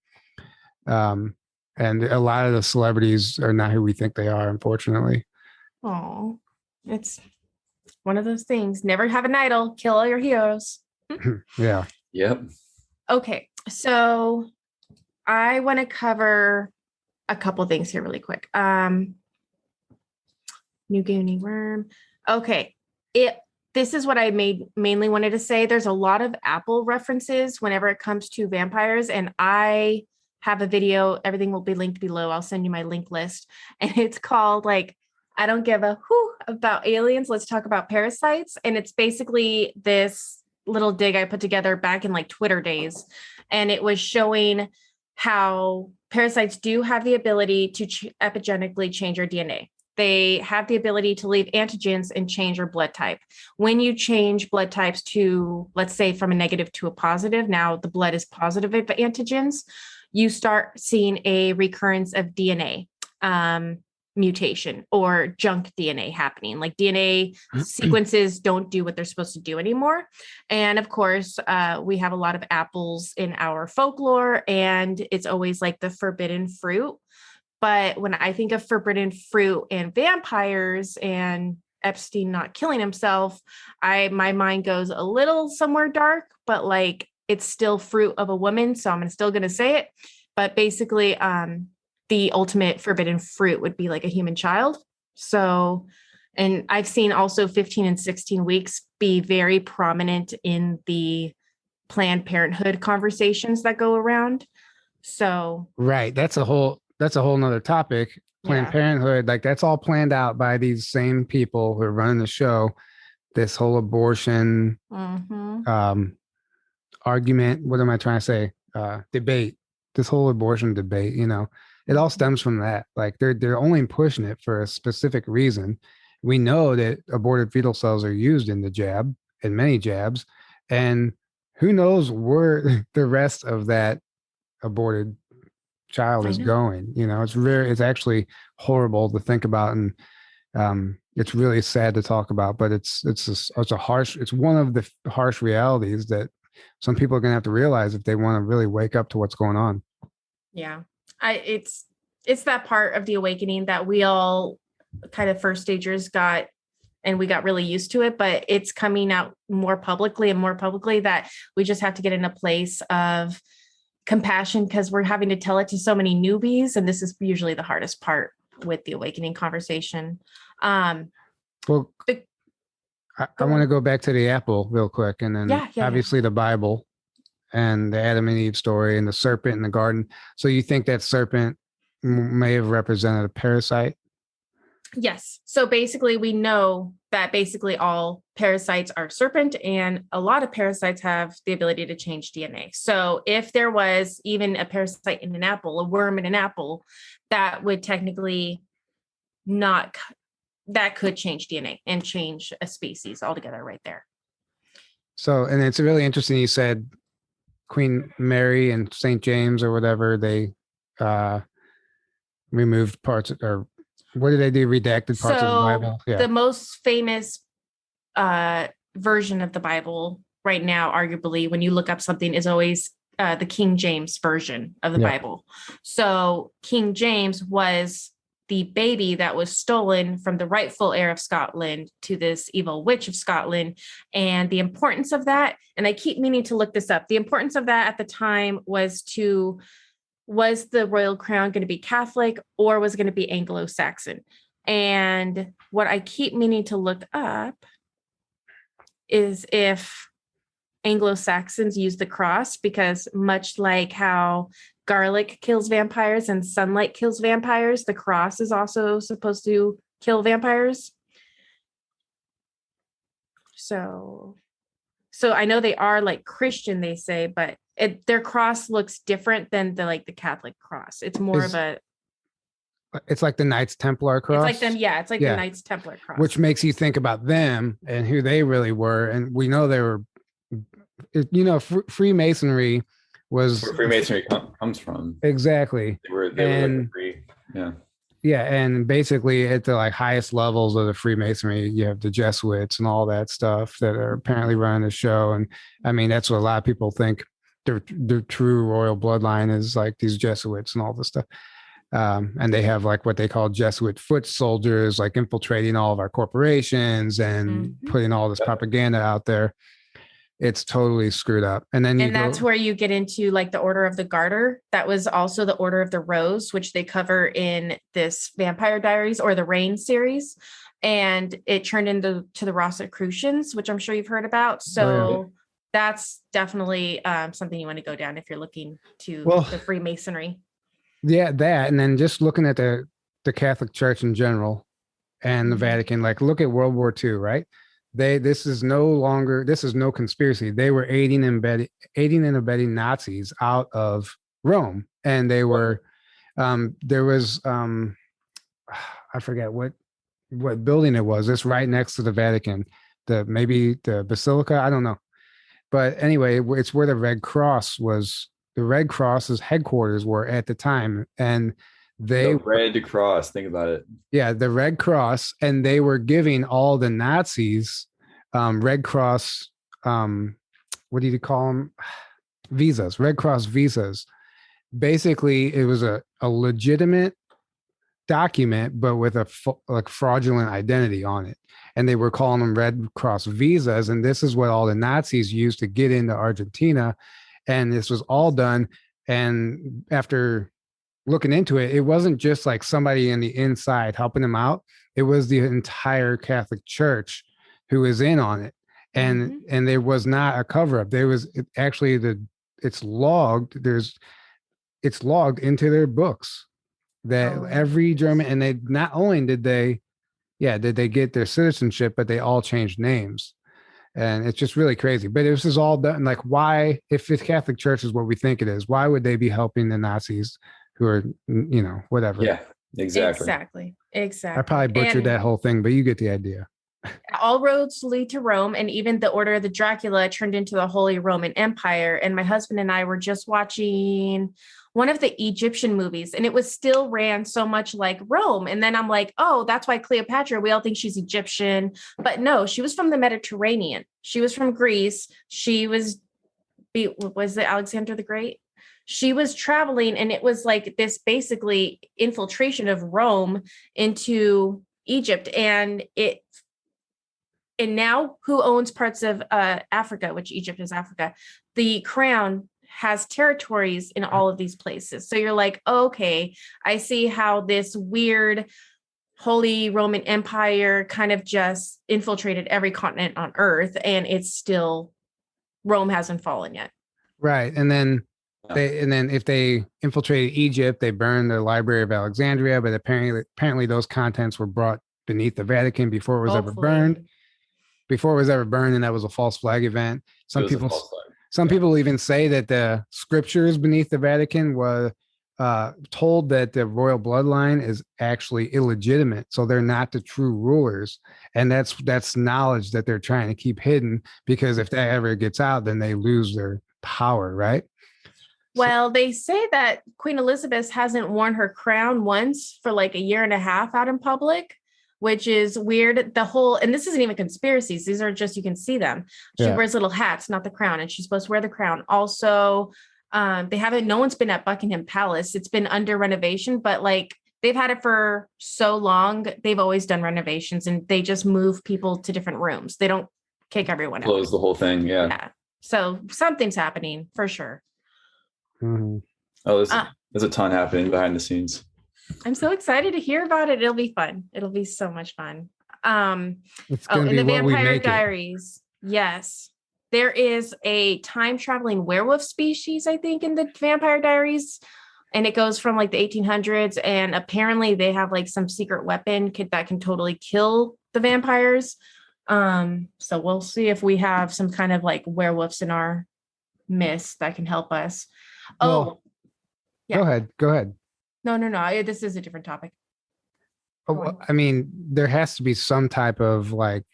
And a lot of the celebrities are not who we think they are, unfortunately. Oh, it's one of those things. Never have an idol. Kill all your heroes. Yeah. Yep. Okay. So I want to cover a couple things here really quick. New Goonie Worm. Okay. This is what I mainly wanted to say. There's a lot of Apple references whenever it comes to vampires, and I have a video. Everything will be linked below. I'll send you my link list, and it's called like I don't give a whoo about aliens. Let's talk about parasites, and it's basically this little dig I put together back in like Twitter days, and it was showing how parasites do have the ability to epigenetically change your DNA. They have the ability to leave antigens and change your blood type. When you change blood types to, let's say, from a negative to a positive, now the blood is positive of antigens, you start seeing a recurrence of DNA mutation or junk DNA happening. Like DNA sequences don't do what they're supposed to do anymore. And of course, we have a lot of apples in our folklore, and it's always like the forbidden fruit. But when I think of forbidden fruit and vampires and Epstein not killing himself, my mind goes a little somewhere dark, but like it's still fruit of a woman. So I'm still going to say it. But basically, the ultimate forbidden fruit would be like a human child. So, and I've seen also 15 and 16 weeks be very prominent in the Planned Parenthood conversations that go around. So, right. That's a whole nother topic. Planned Parenthood, like that's all planned out by these same people who are running the show. This whole abortion argument. What am I trying to say? Debate. This whole abortion debate, it all stems from that. Like they're only pushing it for a specific reason. We know that aborted fetal cells are used in the jab, in many jabs, and who knows where the rest of that aborted child is going. It's actually horrible to think about, and it's really sad to talk about. But it's one of the harsh realities that some people are going to have to realize if they want to really wake up to what's going on. Yeah, it's that part of the awakening that we all kind of first stagers got, and we got really used to it, but it's coming out more publicly that we just have to get in a place of compassion because we're having to tell it to so many newbies. And this is usually the hardest part with the awakening conversation. I want to go back to the apple real quick. And then obviously the Bible and the Adam and Eve story and the serpent in the garden. So you think that serpent may have represented a parasite? Yes. So basically we know that basically all parasites are serpent, and a lot of parasites have the ability to change DNA. So if there was even a parasite in an apple, a worm in an apple, that would technically that could change DNA and change a species altogether right there. So, and it's really interesting. You said Queen Mary and St. James or whatever, they removed parts, or what did they do? Redacted parts of the Bible? Yeah. The most famous version of the Bible right now, arguably, when you look up something, is always the King James version of the Bible. So King James was the baby that was stolen from the rightful heir of Scotland to this evil witch of Scotland. And the importance of that, and I keep meaning to look this up, the importance of that at the time was the royal crown going to be Catholic or was it going to be Anglo-Saxon? And what I keep meaning to look up is if Anglo-Saxons use the cross, because much like how garlic kills vampires and sunlight kills vampires, the cross is also supposed to kill vampires. So I know they are like Christian, they say, but their cross looks different than the Catholic cross. It's more of a... It's like the Knights Templar cross. It's like them, yeah. It's like the Knights Templar cross, which makes you think about them and who they really were. And we know they were, Freemasonry was where Freemasonry comes from. Exactly. They were like free. Yeah. Yeah, and basically at the highest levels of the Freemasonry, you have the Jesuits and all that stuff that are apparently running the show. And I mean, that's what a lot of people think their true royal bloodline is, like these Jesuits and all this stuff. And they have what they call Jesuit foot soldiers, infiltrating all of our corporations and putting all this propaganda out there. It's totally screwed up. And that's where you get into the Order of the Garter. That was also the Order of the Rose, which they cover in this Vampire Diaries or the Reign series. And it turned into the Rosicrucians, which I'm sure you've heard about. So that's definitely something you want to go down if you're looking to the Freemasonry. Yeah, that. And then just looking at the Catholic Church in general and the Vatican, look at World War II, right? This is no conspiracy. They were aiding and abetting Nazis out of Rome. And they were, there was, I forget what building it was. It's right next to the Vatican, maybe the Basilica. I don't know. But anyway, it's where the Red Cross was. The Red Cross's headquarters were at the time. And the Red Cross, think about it. Yeah, the Red Cross, and they were giving all the Nazis Red Cross, what do you call them? Visas, Red Cross visas. Basically, it was a legitimate document, but with a fraudulent identity on it. And they were calling them Red Cross visas. And this is what all the Nazis used to get into Argentina. And this was all done. And after looking into it, it wasn't just somebody in the inside helping them out. It was the entire Catholic Church who was in on it. And there was not a cover up. There was actually it's logged into their books that every German, and they not only did they get their citizenship, but they all changed names. And it's just really crazy. But this is all done. Why, if the Catholic Church is what we think it is, why would they be helping the Nazis who are, whatever? Yeah, exactly. I probably butchered that whole thing, but you get the idea. All roads lead to Rome, and even the Order of the Dracula turned into the Holy Roman Empire. And my husband and I were just watching one of the Egyptian movies, and it was still ran so much like Rome. And then I'm like, oh, that's why Cleopatra, we all think she's Egyptian, but no, she was from the Mediterranean. She was from Greece. She was it Alexander the Great? She was traveling, and it was this basically infiltration of Rome into Egypt. And now who owns parts of Africa, which Egypt is Africa? The crown has territories in all of these places. So you're like, okay, I see how this weird Holy Roman Empire kind of just infiltrated every continent on Earth, and it's still, Rome hasn't fallen yet. Right. And then if they infiltrated Egypt, they burned the Library of Alexandria, but apparently those contents were brought beneath the Vatican before it was ever burned. And that was a false flag event. Some people even say that the scriptures beneath the Vatican were told that the royal bloodline is actually illegitimate, so they're not the true rulers, and that's knowledge that they're trying to keep hidden, because if that ever gets out, then they lose their power, right? Well, they say that Queen Elizabeth hasn't worn her crown once for a year and a half out in public, which is weird. And this isn't even conspiracies. These are just, you can see them. She wears little hats, not the crown. And she's supposed to wear the crown. Also, no one's been at Buckingham Palace. It's been under renovation, but they've had it for so long. They've always done renovations, and they just move people to different rooms. They don't kick everyone out. Close the whole thing. Yeah. Yeah. So something's happening for sure. Mm-hmm. Oh, there's a ton happening behind the scenes. I'm so excited to hear about it. It'll be fun. It'll be so much fun. It's going to be in the what we Vampire make Diaries. Yes. There is a time traveling werewolf species, I think, in the Vampire Diaries. And it goes from like the 1800s. And apparently they have like some secret weapon that can totally kill the vampires. So we'll see if we have some kind of like werewolves in our midst that can help us. Yeah. Go ahead. No. This is a different topic. Oh, I mean, there has to be some type of like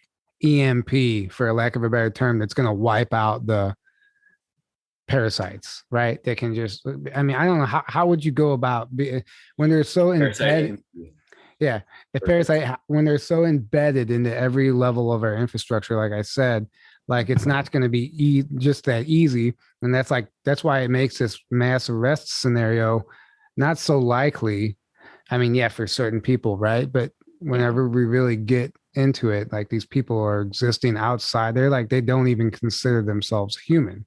EMP, for a lack of a better term, that's going to wipe out the parasites, right? They can just, I mean, I don't know how would you go about when they're so embedded. Yeah, when they're so embedded into every level of our infrastructure, like I said, like it's not going to be just that easy, and that's why it makes this mass arrest scenario not so likely. I mean, yeah, for certain people, right? But whenever we really get into it, like these people are existing outside, they don't even consider themselves human.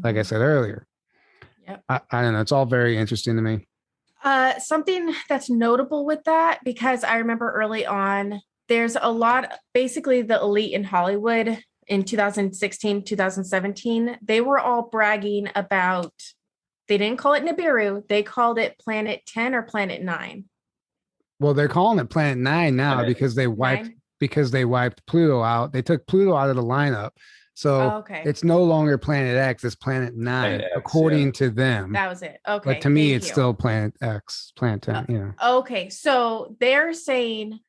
Like I said earlier. Yep. I don't know. It's all very interesting to me. Something that's notable with that, because I remember early on, there's a lot, basically the elite in Hollywood in 2016, 2017, they were all bragging about, they didn't call it Nibiru, they called it Planet 10 or Planet 9. Well, they're calling it Planet 9 now because they wiped Pluto out. They took Pluto out of the lineup. So it's no longer Planet X, it's Planet 9, Planet X, according to them. That was it. Okay. But to me, it's still Planet X, Planet 10, Okay. So they're saying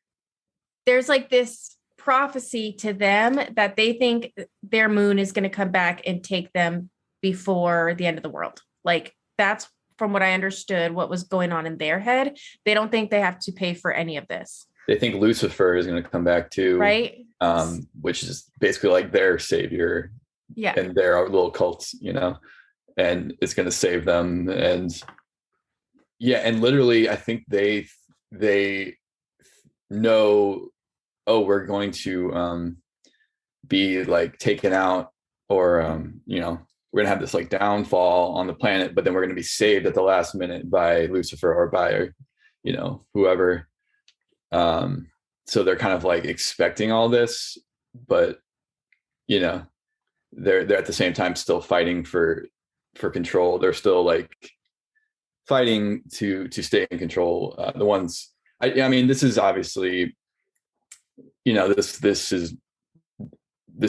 there's like this prophecy to them that they think their moon is going to come back and take them before the end of the world. Like that's from what I understood, what was going on in their head. They don't think they have to pay for any of this. They think Lucifer is going to come back too, right? Which is basically like their savior, and their little cults, and it's going to save them. And and literally, I think they know, we're going to be like taken out, or we're gonna have this like downfall on the planet, but then we're going to be saved at the last minute by Lucifer or by whoever. So they're kind of like expecting all this, but they're at the same time still fighting for control. They're still like fighting to stay in control. The ones I mean, this is obviously, this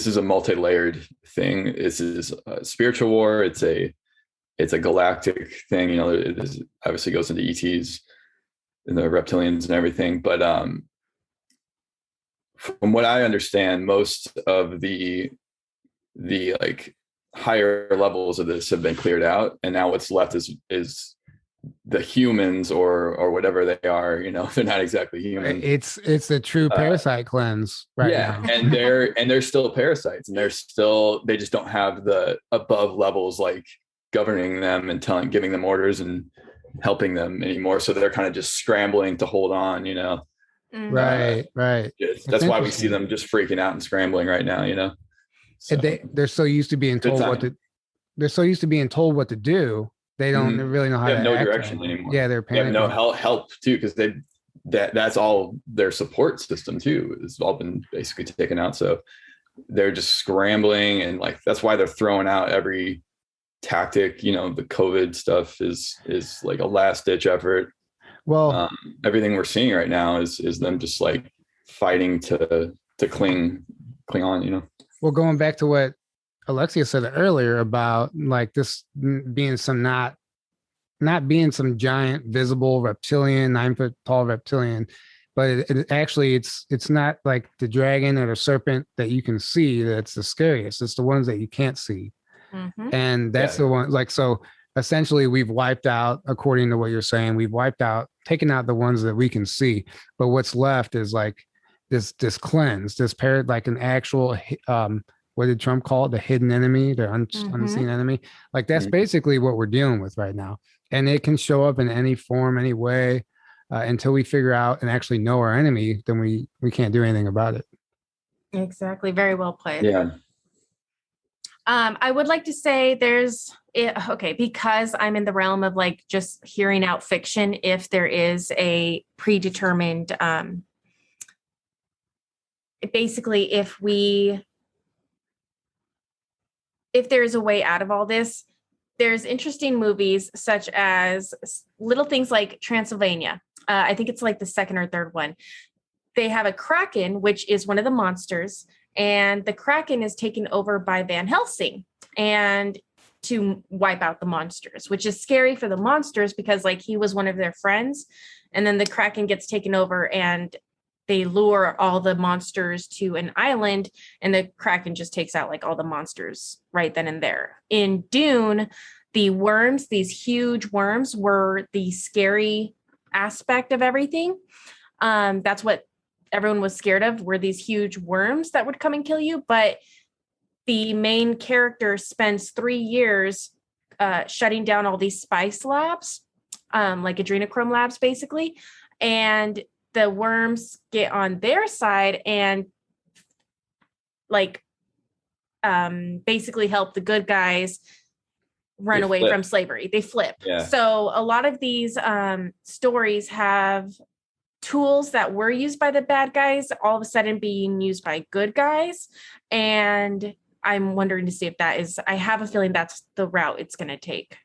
is a multi-layered thing. This is a spiritual war. It's a galactic thing. It obviously goes into ETs and the reptilians and everything. But from what I understand, most of the like higher levels of this have been cleared out, and now what's left is the humans or whatever they are. They're not exactly human. It's a true parasite cleanse right now. and they're still parasites, and they just don't have the above levels like governing them and giving them orders and helping them anymore. So they're kind of just scrambling to hold on, Right. That's why we see them just freaking out and scrambling right now, So, they're so used to being told what to do. They don't really know how to have no act direction anymore. Yeah, they're panicking. They have no help too, because that's all their support system too. It's all been basically taken out. So they're just scrambling, and like that's why they're throwing out every tactic. The COVID stuff is like a last ditch effort. Well, everything we're seeing right now is them just like fighting to cling on. Well, going back to what Alexia said earlier about like this being not being some giant visible reptilian, 9-foot tall reptilian, but it actually it's not like the dragon or the serpent that you can see that's the scariest. It's the ones that you can't see. Mm-hmm. And that's the one, like, so essentially we've wiped out, according to what you're saying, taken out the ones that we can see, but what's left is like this cleanse, like an actual what did Trump call it? The hidden enemy, the unseen enemy. Like that's basically what we're dealing with right now. And it can show up in any form, any way. until we figure out and actually know our enemy, then we can't do anything about it. Exactly. Very well played. Yeah. I would like to say because I'm in the realm of like just hearing out fiction, if there is a predetermined, basically if there's a way out of all this, there's interesting movies such as little things like Transylvania. I think it's like the second or third one. They have a Kraken, which is one of the monsters, and the Kraken is taken over by Van Helsing and to wipe out the monsters, which is scary for the monsters because like he was one of their friends. And then the Kraken gets taken over and they lure all the monsters to an island, and the Kraken just takes out like all the monsters right then and there. In Dune, the worms, these huge worms, were the scary aspect of everything. That's what everyone was scared of, were these huge worms that would come and kill you. But the main character spends 3 years shutting down all these spice labs, like adrenochrome labs, basically. And the worms get on their side and like basically help the good guys run away from slavery. They flip. Yeah. So a lot of these stories have tools that were used by the bad guys all of a sudden being used by good guys. And I'm wondering to see if I have a feeling that's the route it's going to take.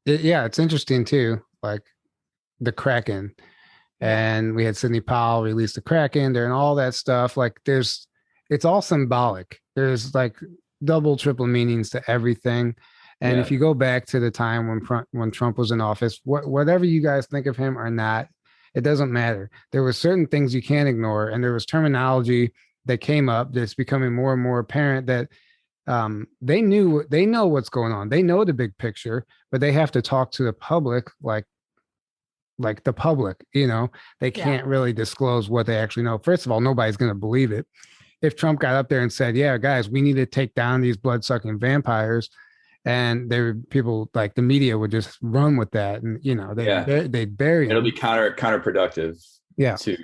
Yeah, it's interesting too. Like the Kraken, and we had Sidney Powell release the Kraken there and all that stuff. Like it's all symbolic. There's like double, triple meanings to everything. And if you go back to the time when Trump was in office, whatever you guys think of him or not, it doesn't matter. There were certain things you can't ignore, and there was terminology that came up that's becoming more and more apparent that they know what's going on. They know the big picture, but they have to talk to the public like the public. They can't really disclose what they actually know. First of all, nobody's going to believe it. If Trump got up there and said, "Yeah, guys, we need to take down these blood-sucking vampires," and people like the media would just run with that, and they'd bury it. It'll be counterproductive. Yeah. To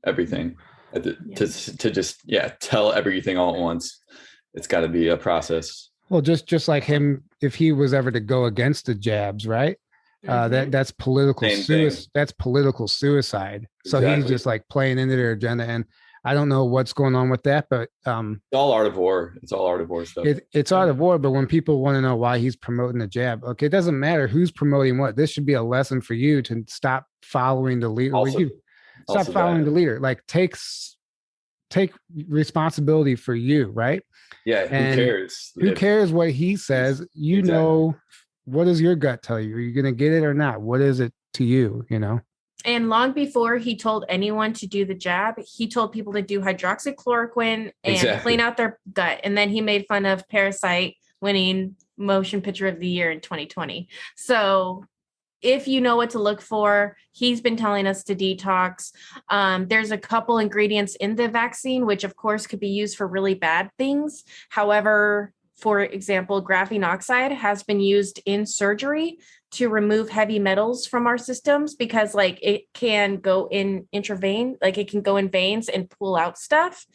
everything, to just tell everything all at once. It's got to be a process. Well, just like him, if he was ever to go against the jabs, right? That's political suicide. That's political suicide. So he's just like playing into their agenda, and I don't know what's going on with that, but it's all art of war. It's all art of war stuff. It's art of war. But when people want to know why he's promoting the jab, okay, it doesn't matter who's promoting what. This should be a lesson for you to stop following the leader. Stop following the leader. Like take responsibility for you, right? Yeah. And who cares? Who cares what he says? Know, what does your gut tell you? Are you going to get it or not? What is it to you? And long before he told anyone to do the jab, he told people to do hydroxychloroquine and clean out their gut. And then he made fun of Parasite winning Motion Picture of the Year in 2020. So if you know what to look for, he's been telling us to detox. There's a couple ingredients in the vaccine, which of course could be used for really bad things. However, for example, graphene oxide has been used in surgery to remove heavy metals from our systems because like it can go in intravein, like it can go in veins and pull out stuff.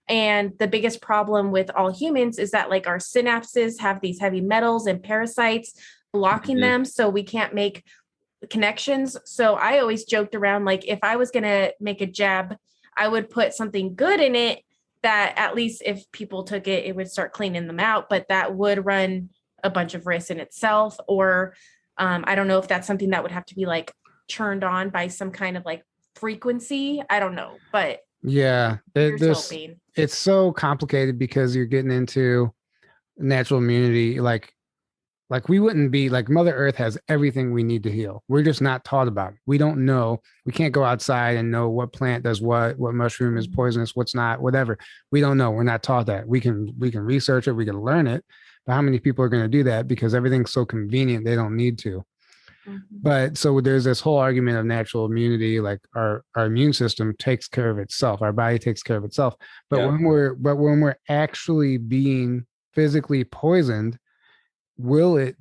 And the biggest problem with all humans is that like our synapses have these heavy metals and parasites blocking them. So we can't make connections. So I always joked around, like if I was going to make a jab, I would put something good in it that at least if people took it, it would start cleaning them out, but that would run a bunch of risks in itself. Or I don't know if that's something that would have to be like turned on by some kind of like frequency. I don't know, but yeah, it's so complicated because you're getting into natural immunity. Like we wouldn't be like Mother Earth has everything we need to heal. We're just not taught about it. We don't know. We can't go outside and know what plant does what mushroom is poisonous, what's not, whatever. We don't know. We're not taught that. We can research it. We can learn it. But how many people are going to do that because everything's so convenient? They don't need to. But so there's this whole argument of natural immunity, like our immune system takes care of itself. Our body takes care of itself. But when we're actually being physically poisoned, will it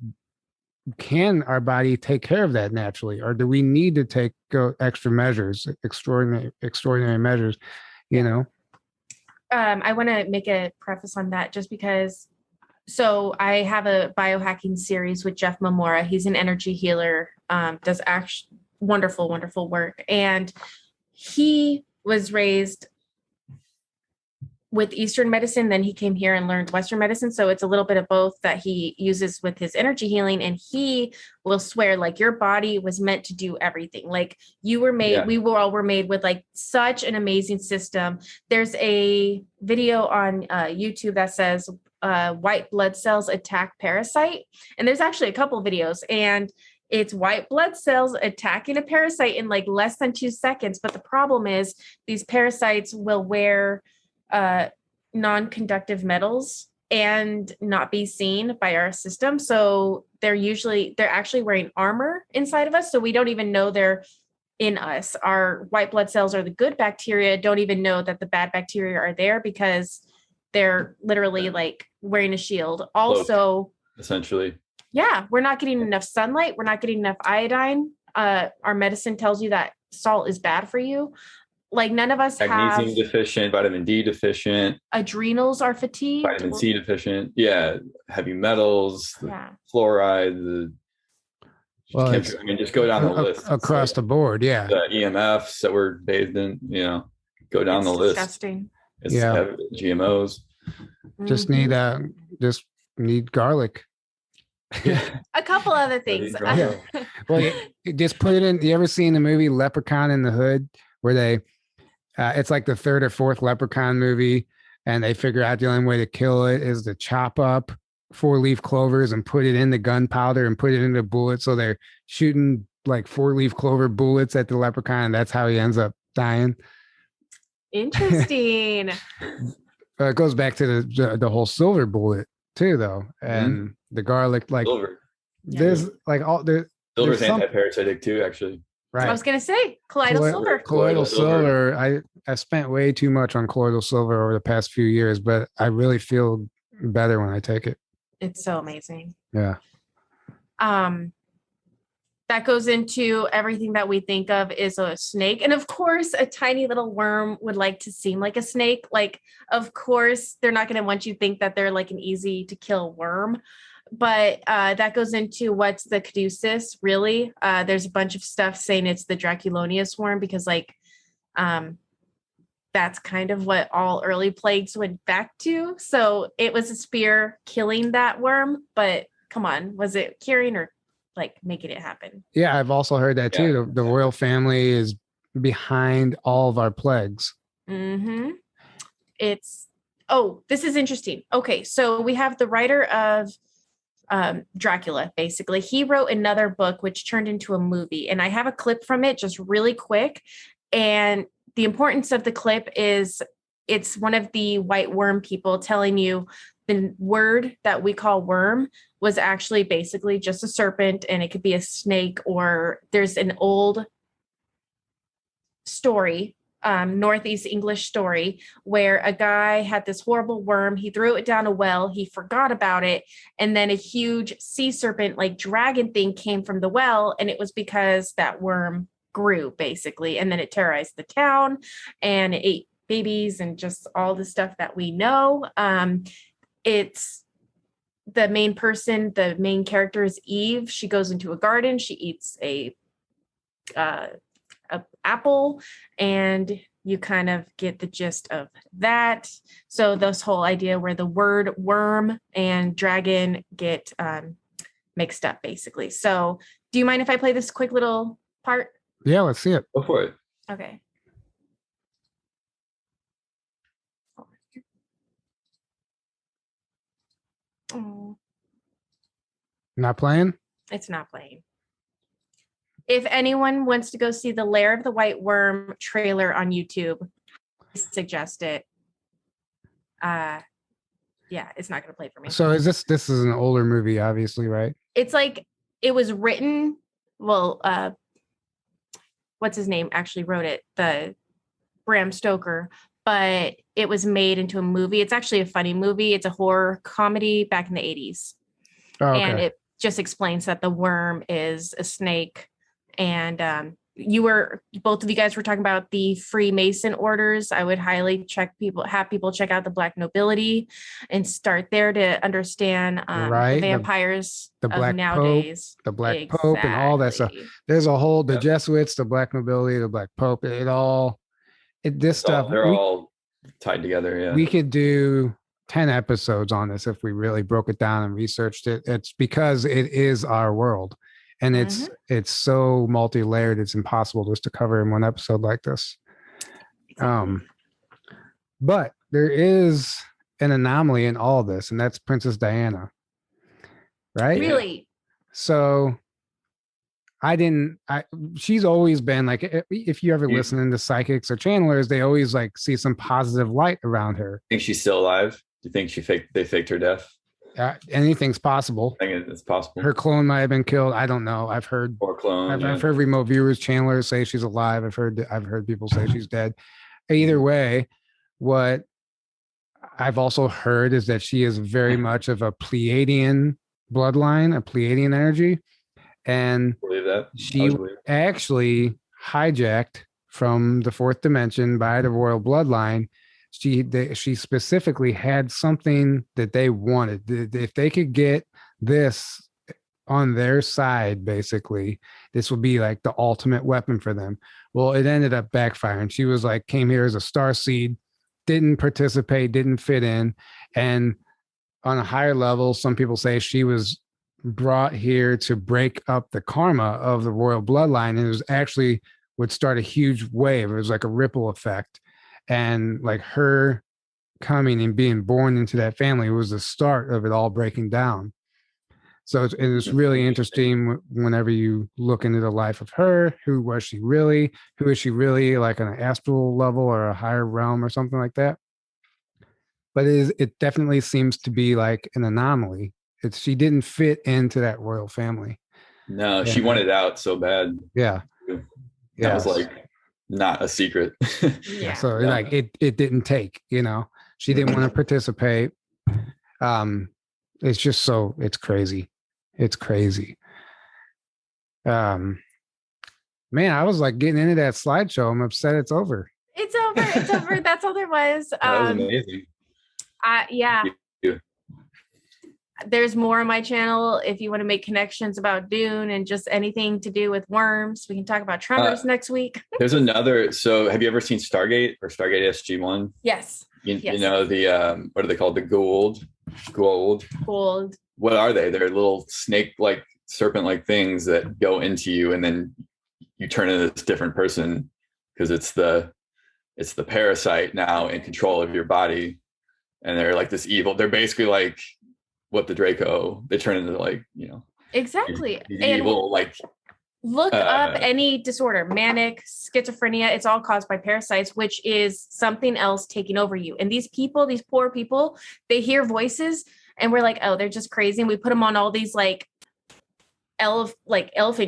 can our body take care of that naturally, or do we need to go extra measures, extraordinary measures, you know? I want to make a preface on that just because. So I have a biohacking series with Jeff Mamora. He's an energy healer, does actually wonderful, wonderful work. And he was raised with Eastern medicine. Then he came here and learned Western medicine. So it's a little bit of both that he uses with his energy healing. And he will swear like your body was meant to do everything. Like you were made, we were made with like such an amazing system. There's a video on YouTube that says, white blood cells attack parasite. And there's actually a couple of videos, and it's white blood cells attacking a parasite in like less than 2 seconds. But the problem is these parasites will wear non-conductive metals and not be seen by our system. So they're actually wearing armor inside of us. So we don't even know they're in us. Our white blood cells are the good bacteria, don't even know that the bad bacteria are there because they're literally like wearing a shield. Also, essentially. Yeah, we're not getting enough sunlight. We're not getting enough iodine. Our medicine tells you that salt is bad for you. Like none of us magnesium deficient, vitamin D deficient. Adrenals are fatigued. Vitamin C deficient. Yeah, heavy metals, fluoride, just go down the list. Across the board, yeah. The EMFs that we're bathed in, go down the list. Disgusting. It's GMOs. Just need garlic. A couple other things. Well, you just put it in. You ever seen the movie Leprechaun in the Hood, where they, it's like the third or fourth Leprechaun movie, and they figure out the only way to kill it is to chop up 4-leaf clovers and put it in the gunpowder and put it into bullets. So they're shooting like 4-leaf clover bullets at the leprechaun. And that's how he ends up dying. Interesting. It goes back to the whole silver bullet too, though, and the garlic. Like silver. There's like all there. Silver's antiparasitic too, actually. Right. I was gonna say colloidal silver. Colloidal silver. I spent way too much on colloidal silver over the past few years, but I really feel better when I take it. It's so amazing. Yeah. That goes into everything that we think of is a snake. And of course, a tiny little worm would like to seem like a snake. Like, of course, they're not going to want you to think that they're like an easy to kill worm. But that goes into what's the caduceus, really. There's a bunch of stuff saying it's the Draculonius worm because that's kind of what all early plagues went back to. So it was a spear killing that worm. But come on, was it curing or like making it happen? Yeah, I've also heard that too. The royal family is behind all of our plagues. Mm-hmm. This is interesting. Okay, so we have the writer of Dracula, basically. He wrote another book which turned into a movie, and I have a clip from it just really quick. And the importance of the clip is it's one of the white worm people telling you the word that we call worm was actually basically just a serpent, and it could be a snake, or there's an old story, Northeast English story, where a guy had this horrible worm. He threw it down a well. He forgot about it. And then a huge sea serpent, like dragon thing, came from the well. And it was because that worm grew, basically. And then it terrorized the town and it ate babies and just all the stuff that we know. It's the main person, the main character is Eve. She goes into a garden. She eats a apple, and you kind of get the gist of that. So this whole idea where the word worm and dragon get mixed up, basically. So do you mind if I play this quick little part? Yeah, let's see it. Go for it. Okay. Oh. Not playing? It's not playing. If anyone wants to go see the Lair of the White Worm trailer on YouTube, I suggest it. Yeah, it's not going to play for me. So is this is an older movie, obviously, right? It's like it was written. Well, what's his name actually wrote it? The Bram Stoker, but it was made into a movie. It's actually a funny movie. It's a horror comedy back in the 80s. Oh, okay. And it just explains that the worm is a snake. And both of you guys were talking about the Freemason orders. I would highly have people check out the Black Nobility and start there to understand the vampires the Black of nowadays. Pope, the Black Pope, and all that stuff. There's a whole the Jesuits, the Black Nobility, the Black Pope. They're all tied together. Yeah, we could do 10 episodes on this if we really broke it down and researched it. It's because it is our world. And it's so multi-layered, it's impossible just to cover in one episode like this. But there is an anomaly in all this, and that's Princess Diana. Right? Really? So she's always been like, if you ever listen to psychics or channelers, they always like see some positive light around her. Think she's still alive? Do you think they faked her death? Anything's possible. I think it's possible. Her clone might have been killed. I don't know. I've heard I've heard remote viewers, channelers say she's alive. I've heard people say she's dead. Either way, what I've also heard is that she is very much of a Pleiadian bloodline, a Pleiadian energy, and she actually hijacked from the fourth dimension by the royal bloodline. She specifically had something that they wanted. If they could get this on their side, basically, this would be like the ultimate weapon for them. Well, it ended up backfiring. She was like, came here as a star seed, didn't participate, didn't fit in. And on a higher level, some people say she was brought here to break up the karma of the royal bloodline. And it was actually would start a huge wave. It was like a ripple effect. And like her coming and being born into that family was the start of it all breaking down. So it's really interesting whenever you look into the life of her. Who was she really? Who is she really, like on an astral level or a higher realm or something like that? But it definitely seems to be like an anomaly. She didn't fit into that royal family. No, she wanted out so bad. Yeah. That was like not a secret. Yeah. So like it didn't take, she didn't want to participate. It's just it's crazy. It's crazy. Man, I was like getting into that slideshow. I'm upset it's over. It's over. That's all there was. That was amazing. Yeah. There's more on my channel if you want to make connections about Dune and just anything to do with worms. We can talk about tremors next week. There's another. So have you ever seen Stargate or Stargate SG-1? Yes. You know, the, what are they called? The Gould. What are they? They're little snake-like, serpent-like things that go into you, and then you turn into this different person because it's the parasite now in control of your body. And they're like this evil. They're basically like what the Draco, they turn into like, exactly. Evil, like look up any disorder, manic, schizophrenia. It's all caused by parasites, which is something else taking over you. And these people, these poor people, they hear voices and we're like, oh, they're just crazy. And we put them on all these like elephant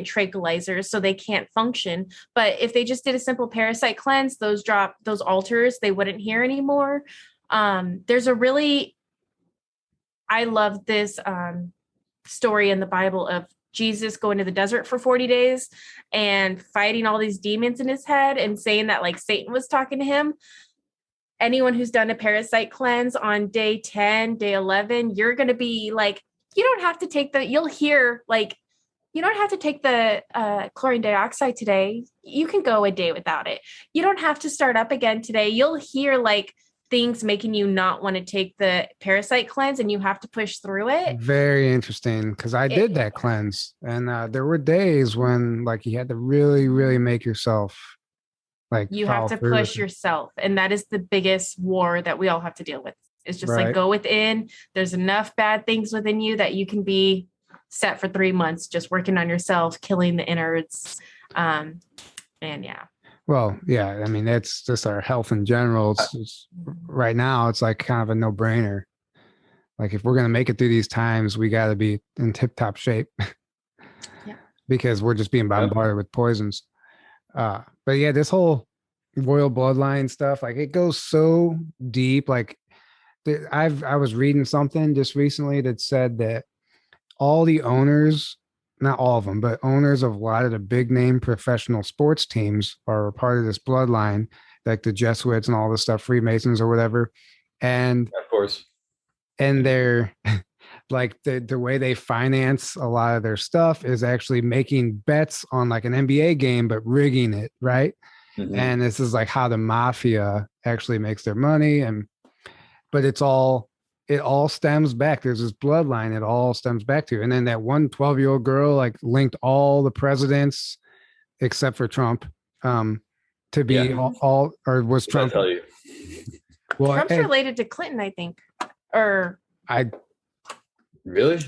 tranquilizers so they can't function. But if they just did a simple parasite cleanse, those altars, they wouldn't hear anymore. I love this story in the Bible of Jesus going to the desert for 40 days and fighting all these demons in his head and saying that like Satan was talking to him. Anyone who's done a parasite cleanse on day 10, day 11, you're going to be like, you don't have to take you don't have to take the chlorine dioxide today. You can go a day without it. You don't have to start up again today. You'll hear like things making you not want to take the parasite cleanse and you have to push through it. Very interesting, because I did that cleanse and there were days when like you had to really, really make yourself like you have to push yourself. And that is the biggest war that we all have to deal with. It's just like go within. There's enough bad things within you that you can be set for 3 months just working on yourself, killing the innards. And yeah. Well, yeah, I mean, that's just our health in general. It's right now, it's like kind of a no-brainer. Like if we're going to make it through these times, we got to be in tip-top shape because we're just being bombarded with poisons. But yeah, this whole royal bloodline stuff, like it goes so deep. Like I was reading something just recently that said that all the owners, not all of them, but owners of a lot of the big name professional sports teams are part of this bloodline, like the Jesuits and all this stuff, Freemasons or whatever. And of course, and they're like the way they finance a lot of their stuff is actually making bets on like an NBA game, but rigging it, right? Mm-hmm. And this is like how the mafia actually makes their money. But it all stems back. There's this bloodline it all stems back to. And then that one 12-year-old girl like linked all the presidents except for Trump to be all or was Trump. I'll tell you. Well, Trump's related to Clinton, I think. Or really?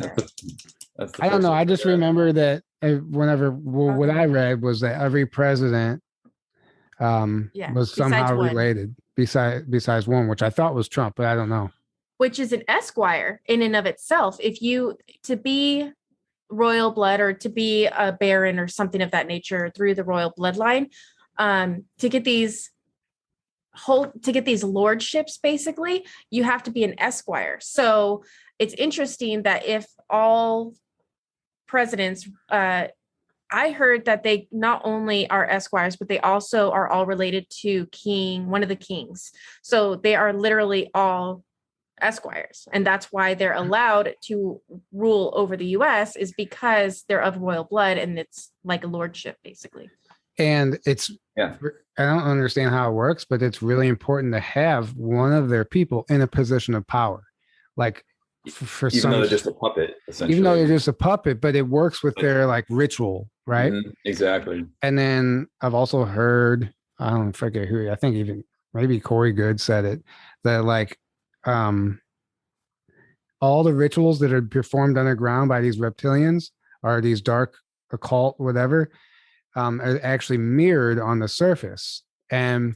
I don't know. I just remember that what I read was that every president was somehow related besides one, which I thought was Trump, but I don't know. Which is an Esquire in and of itself. If you to be royal blood or to be a baron or something of that nature through the royal bloodline, to get these lordships, basically, you have to be an Esquire. So it's interesting that if all presidents, I heard that they not only are Esquires, but they also are all related to one of the kings. So they are literally all Esquires. And that's why they're allowed to rule over the US, is because they're of royal blood and it's like a lordship, basically. And I don't understand how it works, but it's really important to have one of their people in a position of power. Like even though they're just a puppet, essentially. Even though they're just a puppet, but it works with their like ritual, right? Mm-hmm. Exactly. And then I've also heard, I don't forget who, I think even maybe Corey Good said it, that like all the rituals that are performed underground by these reptilians or these dark occult, whatever, are actually mirrored on the surface. And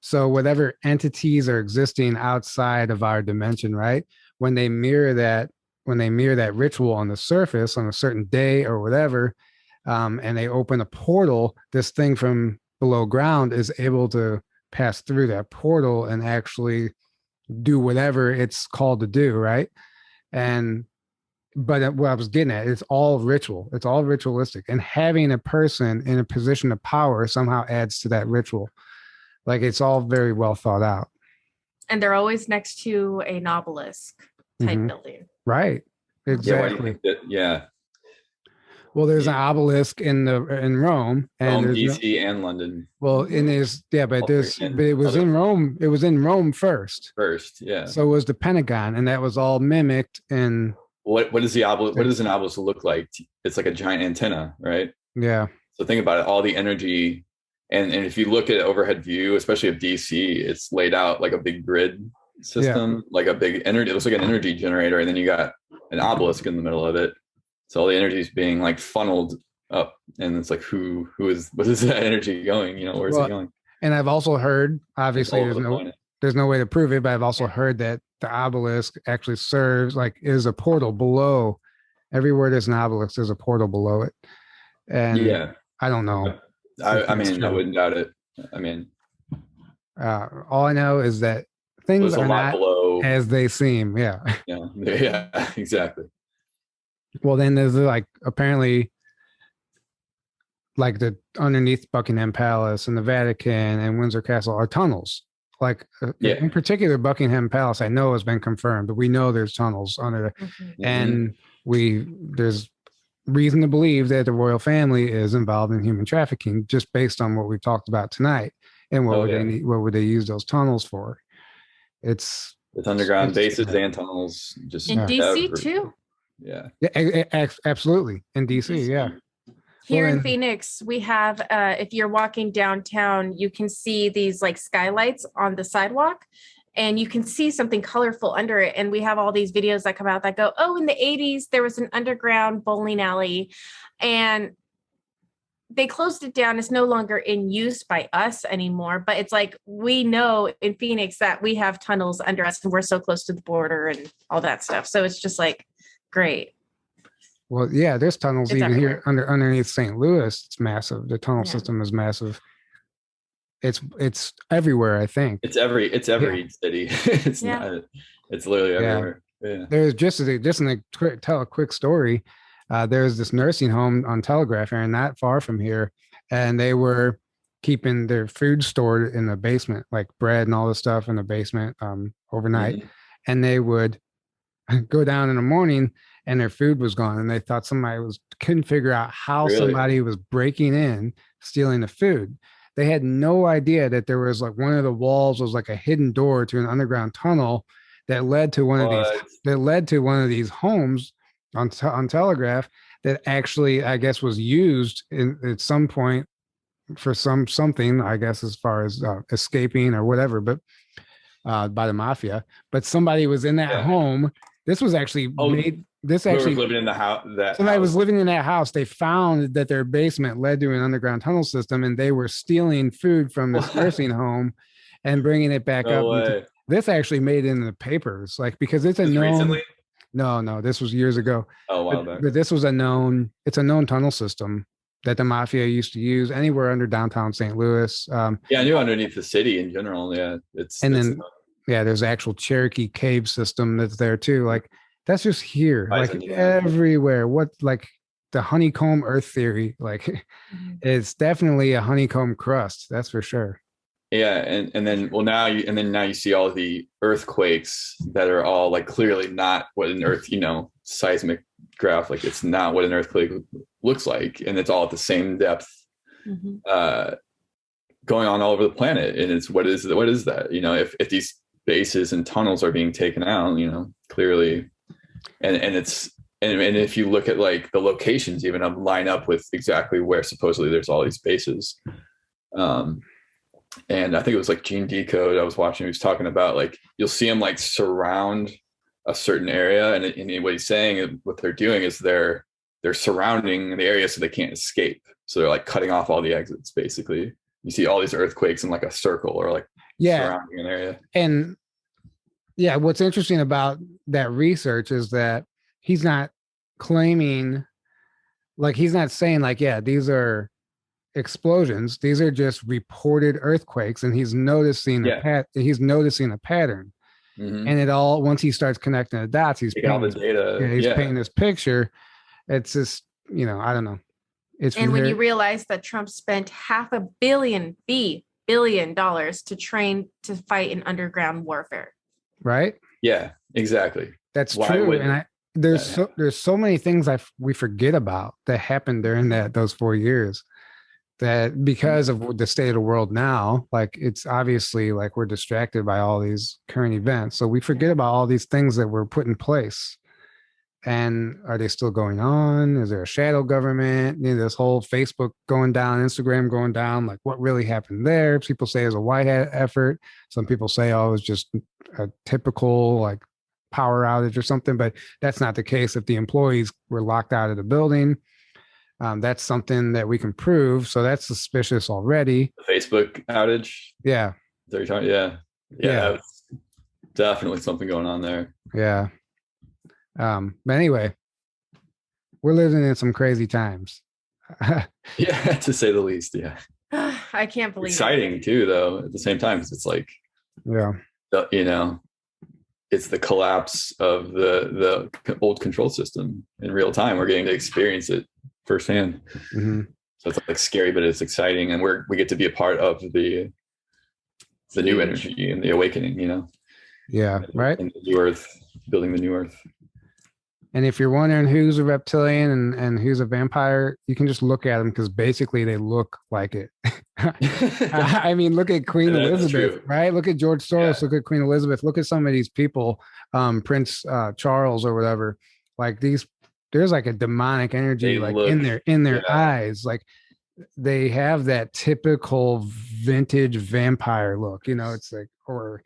so whatever entities are existing outside of our dimension, right? When they mirror that ritual on the surface on a certain day or whatever, and they open a portal, this thing from below ground is able to pass through that portal and actually do whatever it's called to do, right? But what I was getting at, it's all ritual. It's all ritualistic. And having a person in a position of power somehow adds to that ritual. Like it's all very well thought out. And they're always next to an obelisk type building. Right. Exactly. Yeah. Well, there's an obelisk in Rome, and DC and London. Well, but it was in Rome. It was in Rome first. Yeah. So it was the Pentagon, and that was all mimicked. And what does the obelisk? What does an obelisk look like? It's like a giant antenna, right? Yeah. So think about it. All the energy, and if you look at overhead view, especially of DC, it's laid out like a big grid system, like a big energy. It looks like an energy generator, and then you got an obelisk in the middle of it. So all the energy is being like funneled up, and it's like what is that energy going? Where's it going? And I've also heard, obviously, there's no way to prove it, but I've also heard that the obelisk actually serves is a portal below. Everywhere there's an obelisk, there's a portal below it. And I don't know. I mean, I wouldn't doubt it. I mean, all I know is that things are not below as they seem. Yeah. Yeah, exactly. Well, then there's apparently the underneath Buckingham Palace and the Vatican and Windsor Castle are tunnels. In particular, Buckingham Palace, I know has been confirmed, but we know there's tunnels under there. Mm-hmm. And there's reason to believe that the royal family is involved in human trafficking just based on what we talked about tonight. And what would they use those tunnels for? It's underground bases and tunnels just in DC too. Yeah, absolutely. In DC, yeah. Here in Phoenix, we have, if you're walking downtown, you can see these skylights on the sidewalk, and you can see something colorful under it. And we have all these videos that come out that go, in the 80s, there was an underground bowling alley, and they closed it down. It's no longer in use by us anymore, but it's we know in Phoenix that we have tunnels under us, and we're so close to the border and all that stuff. So it's just great. Well, yeah, there's tunnels even everywhere. Here underneath St. Louis. It's massive. The tunnel system is massive. It's everywhere, I think. It's every city. It's literally everywhere. there's tell a quick story. There's this nursing home on Telegraph area not far from here, and they were keeping their food stored in the basement, like bread and all the stuff in the basement overnight. Mm-hmm. And they would go down in the morning and their food was gone. And they thought couldn't figure out how somebody was breaking in, stealing the food. They had no idea that there was like one of the walls was like a hidden door to an underground tunnel that led to one of these homes on Telegraph that actually, I guess, was used at some point for something, I guess, as far as escaping or whatever, but by the mafia. But somebody was in that home. This was actually made. This actually was living in the house. Somebody was living in that house. They found that their basement led to an underground tunnel system, and they were stealing food from this nursing home and bringing it back up. This actually made it in the papers, like because it's a known. Recently? No, this was years ago. Oh wow! But this was it's a known tunnel system that the mafia used to use anywhere under downtown St. Louis. I knew underneath the city in general. Yeah, there's actual Cherokee cave system that's there too. Like that's just here, everywhere. What like the honeycomb earth theory? Like it's definitely a honeycomb crust. That's for sure. Yeah, and then now you see all the earthquakes that are all like clearly not what an earth, seismic graph, like it's not what an earthquake looks like, and it's all at the same depth, going on all over the planet. And it's what is that? If these bases and tunnels are being taken out, clearly, and if you look at like the locations, even line up with exactly where supposedly there's all these bases. And I think it was like Gene Decode I was watching, he was talking about like you'll see them like surround a certain area, and what he's saying, what they're doing is they're surrounding the area so they can't escape. So they're like cutting off all the exits basically. You see all these earthquakes in like a circle or like surrounding an area. And what's interesting about that research is that he's not claiming, like he's not saying like, these are explosions, these are just reported earthquakes, and he's noticing a pattern. Mm-hmm. And it all, once he starts connecting the dots, he's painting the data. Painting this picture. It's just, I don't know. When you realize that Trump spent $500 billion to train to fight in underground warfare, right? Yeah, exactly. That's true. And there's so many things we forget about that happened during those 4 years. That because of the state of the world now, like it's obviously like we're distracted by all these current events. So we forget about all these things that were put in place. And are they still going on? Is there a shadow government? This whole Facebook going down, Instagram going down, like what really happened there? People say it was a white hat effort. Some people say, it was just a typical like power outage or something, but that's not the case. If the employees were locked out of the building, that's something that we can prove. So that's suspicious already. The Facebook outage. Yeah. Yeah. Definitely something going on there. Yeah. But anyway, we're living in some crazy times. Yeah, to say the least. Yeah. I can't believe exciting too, though, at the same time, because it's like, it's the collapse of the old control system in real time. We're getting to experience it firsthand. Mm-hmm. So it's like scary, but it's exciting, and we get to be a part of the new energy and the awakening. Right. And the new earth, building the new earth. And if you're wondering who's a reptilian and who's a vampire, you can just look at them because basically they look like it. I mean, look at Queen Elizabeth, right? Look at George Soros. Look at Queen Elizabeth. Look at some of these people, Prince Charles or whatever. Like there's like a demonic energy in their eyes. Like they have that typical vintage vampire look. It's like, or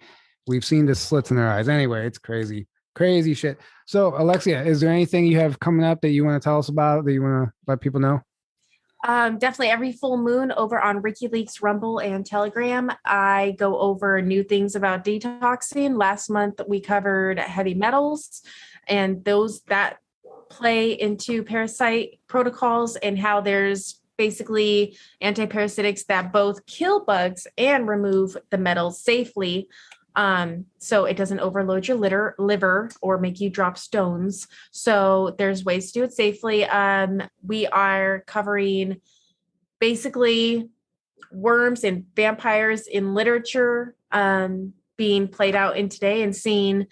we've seen the slits in their eyes. Anyway, it's crazy shit. So Alexia, is there anything you have coming up that you want to tell us about, that you want to let people know? Definitely every full moon over on WikiLeaks, Rumble, and Telegram, I go over new things about detoxing. Last month, we covered heavy metals and those that play into parasite protocols, and how there's basically antiparasitics that both kill bugs and remove the metals safely. So it doesn't overload your liver or make you drop stones. So there's ways to do it safely. We are covering basically worms and vampires in literature, being played out in today, and seeing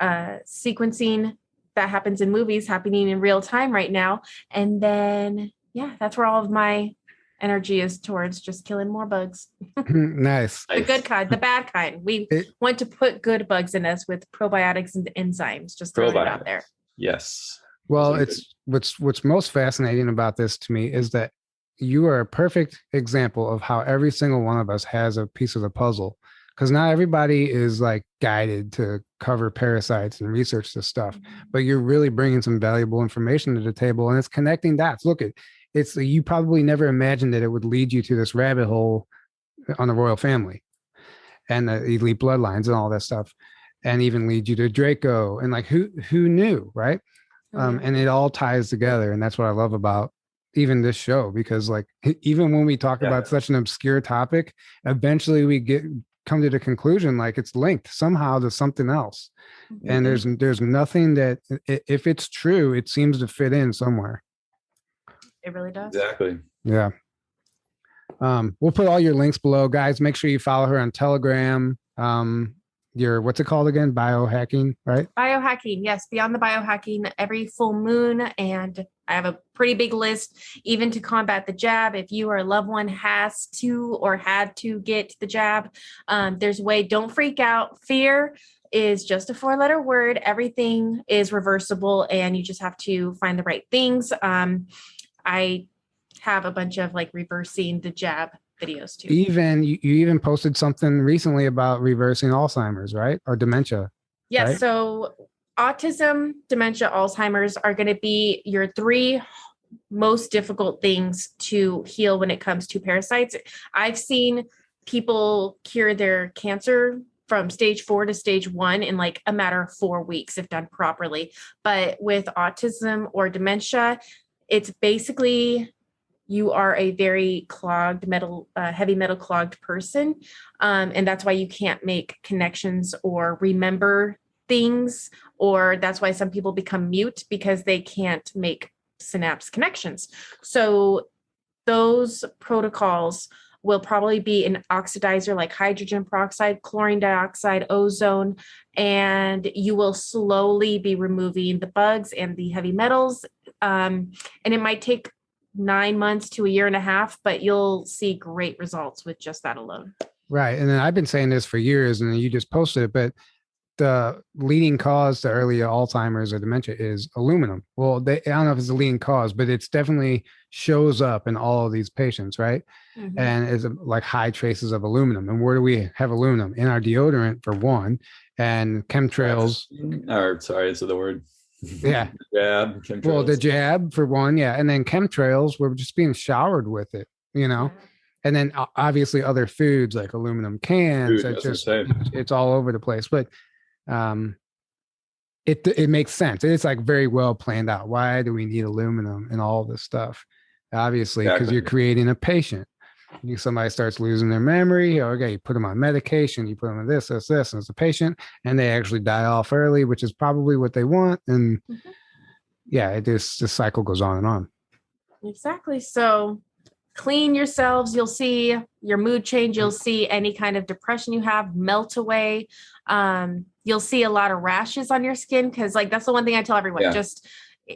sequencing that happens in movies happening in real time right now. And then, yeah, that's where all of my energy is towards, just killing more bugs. Nice. The good kind, the bad kind. We want to put good bugs in us with probiotics and enzymes. Just throwing it out there. Yes. Well, it's what's most fascinating about this to me is that you are a perfect example of how every single one of us has a piece of the puzzle, because not everybody is like guided to cover parasites and research this stuff, but you're really bringing some valuable information to the table, and it's connecting dots. Look, it's you probably never imagined that it would lead you to this rabbit hole on the royal family and the elite bloodlines and all that stuff, and even lead you to Draco, and like who knew, right? And it all ties together, and that's what I love about even this show, because like even when we talk about such an obscure topic, eventually we come to the conclusion like it's linked somehow to something else. And there's nothing that, if it's true, it seems to fit in somewhere. It really does. Exactly. Yeah. We'll put all your links below, guys. Make sure you follow her on Telegram. Your, what's it called again? Biohacking, right? Biohacking, yes. Beyond the biohacking every full moon. And I have a pretty big list, even to combat the jab. If you or a loved one has to or had to get the jab, there's a way. Don't freak out. Fear is just a 4-letter word. Everything is reversible, and you just have to find the right things. I have a bunch of like reversing the jab videos too. Even you even posted something recently about reversing Alzheimer's, right? Or dementia. Yes. Right? So autism, dementia, Alzheimer's are going to be your 3 most difficult things to heal when it comes to parasites. I've seen people cure their cancer from stage 4 to stage 1 in like a matter of 4 weeks if done properly. But with autism or dementia, it's basically you are a very clogged heavy metal clogged person. And that's why you can't make connections or remember things, or that's why some people become mute, because they can't make synapse connections. So those protocols will probably be an oxidizer like hydrogen peroxide, chlorine dioxide, ozone, and you will slowly be removing the bugs and the heavy metals. And it might take 9 months to a year and a half, but you'll see great results with just that alone. Right. And then I've been saying this for years, and then you just posted it, but the leading cause to early Alzheimer's or dementia is aluminum. Well, I don't know if it's the leading cause, but it's definitely shows up in all of these patients, right? Mm-hmm. And it's like high traces of aluminum. And where do we have aluminum? In our deodorant, for one, and chemtrails. So the word. Yeah. Jab. Chemtrails. Well, the jab for one, yeah. And then chemtrails, we're just being showered with it, you know? And then obviously other foods like aluminum cans. It's all over the place. But it makes sense. It's like very well planned out. Why do we need aluminum and all this stuff? Obviously, because you're creating a patient. Somebody starts losing their memory. Okay, you put them on medication, you put them on this, and it's a patient, and they actually die off early, which is probably what they want. And this cycle goes on and on. Exactly. So clean yourselves. You'll see your mood change. You'll see any kind of depression you have melt away. You'll see a lot of rashes on your skin, because like that's the one thing I tell everyone. Yeah. Just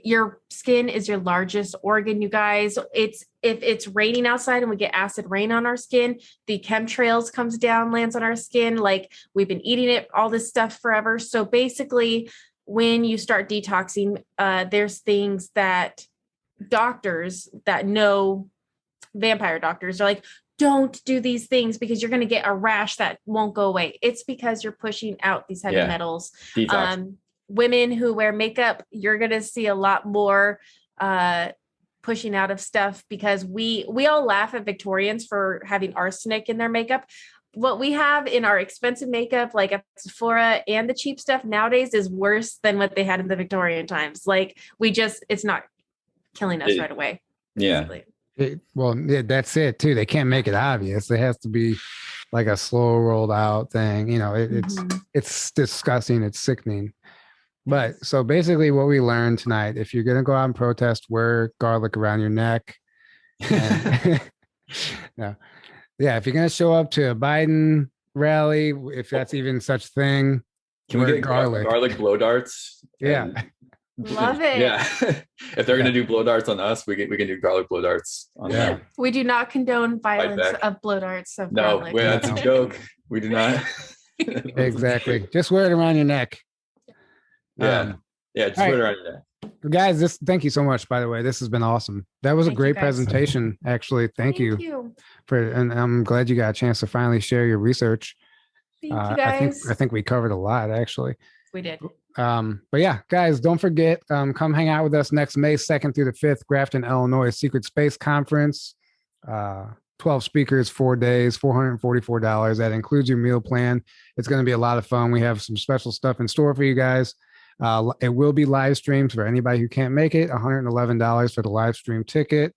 your skin is your largest organ, you guys. If it's raining outside and we get acid rain on our skin, the chemtrails comes down, lands on our skin. Like we've been eating it, all this stuff forever. So basically, when you start detoxing, there's things that doctors that know, vampire doctors are like, don't do these things because you're going to get a rash that won't go away. It's because you're pushing out these heavy metals. Women who wear makeup, you're going to see a lot more pushing out of stuff, because we all laugh at Victorians for having arsenic in their makeup. What we have in our expensive makeup, like at Sephora, and the cheap stuff nowadays is worse than what they had in the Victorian times. Like it's not killing us right away. Yeah. That's it too. They can't make it obvious. It has to be like a slow rolled out thing. You know, it's disgusting. It's sickening. But so basically what we learned tonight, if you're going to go out and protest, wear garlic around your neck. And, yeah. If you're going to show up to a Biden rally, if that's even such thing, can we get garlic blow darts? Yeah. Love it. Yeah. If they're going to do blow darts on us, we can do garlic blow darts on them. We do not condone violence of blow darts. No, that's a joke. We do not. Exactly. Just wear it around your neck. Yeah. Just wear it around your neck. Guys, thank you so much, by the way. This has been awesome. That was a great presentation, actually. Thank you. And I'm glad you got a chance to finally share your research. Thank you guys. I think we covered a lot, actually. We did. But yeah, guys, don't forget, come hang out with us next May 2nd through the 5th, Grafton, Illinois, Secret Space Conference. 12 speakers, 4 days, $444. That includes your meal plan. It's going to be a lot of fun. We have some special stuff in store for you guys. It will be live streamed for anybody who can't make it, $111 for the live stream ticket.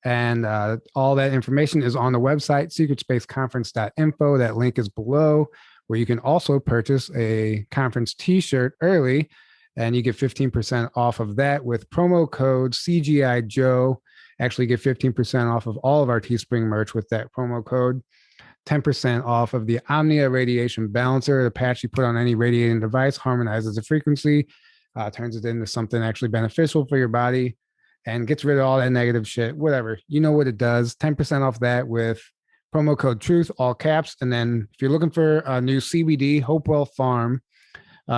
And all that information is on the website, secretspaceconference.info. That link is below, where you can also purchase a conference t-shirt early, and you get 15% off of that with promo code CGI Joe. Actually get 15% off of all of our Teespring merch with that promo code. 10% off of the Omnia radiation balancer. The patch you put on any radiating device harmonizes the frequency, turns it into something actually beneficial for your body, and gets rid of all that negative shit, whatever. You know what it does. 10% off that with promo code TRUTH, all caps. And then if you're looking for a new CBD, Hopewell Farm,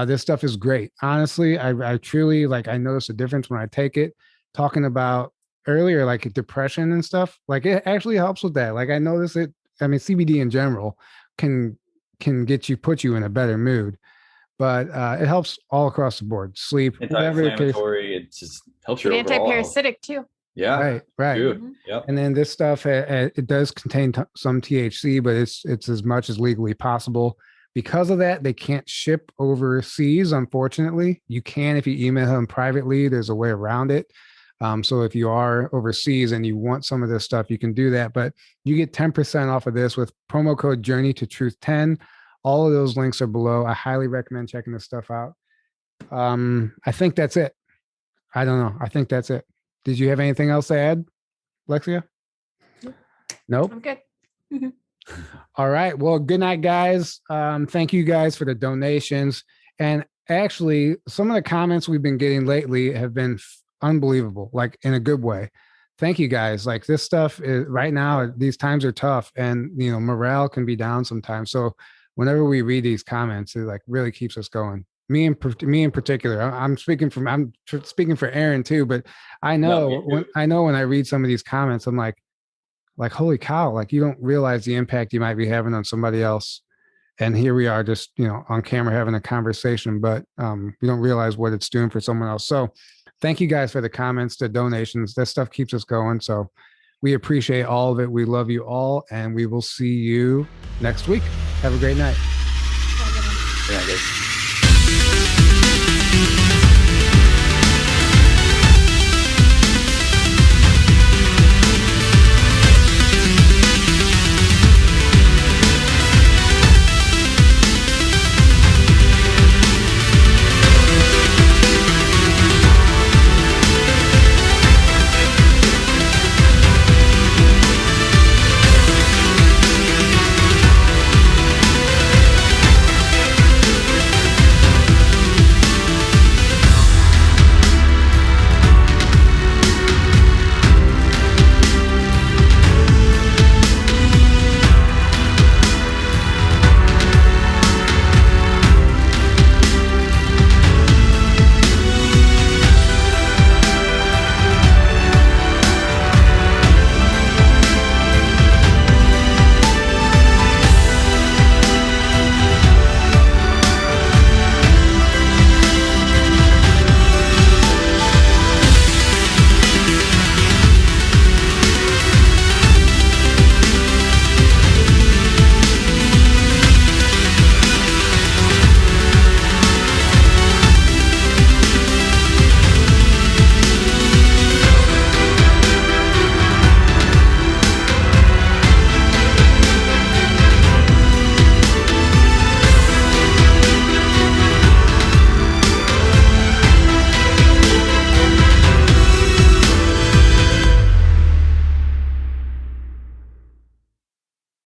this stuff is great. Honestly, I truly, like, I notice a difference when I take it. Talking about earlier, like depression and stuff, like it actually helps with that. Like I notice it. I mean, CBD in general can put you in a better mood, but it helps all across the board. Sleep, anti-inflammatory. It just helps your anti-parasitic too. Yeah, right. Mm-hmm. Yep. And then this stuff, it does contain some THC, but it's as much as legally possible. Because of that, they can't ship overseas. Unfortunately, you can if you email them privately. There's a way around it. So if you are overseas and you want some of this stuff, you can do that. But you get 10% off of this with promo code Journey to Truth 10. All of those links are below. I highly recommend checking this stuff out. I think that's it. I don't know. I think that's it. Did you have anything else to add, Alexia? Nope. I'm good. All right. Well, good night, guys. Thank you guys for the donations. And actually, some of the comments we've been getting lately have been unbelievable, like in a good way. Thank you guys. Like this stuff is right now, these times are tough, and you know, morale can be down sometimes. So whenever we read these comments, it like really keeps us going. Me in particular, I'm speaking for Aaron too, but I know when I read some of these comments, I'm like holy cow, like you don't realize the impact you might be having on somebody else. And here we are just, you know, on camera having a conversation, but you don't realize what it's doing for someone else. So thank you guys for the comments, the donations. That stuff keeps us going. So we appreciate all of it. We love you all, and we will see you next week. Have a great night. Good night, guys.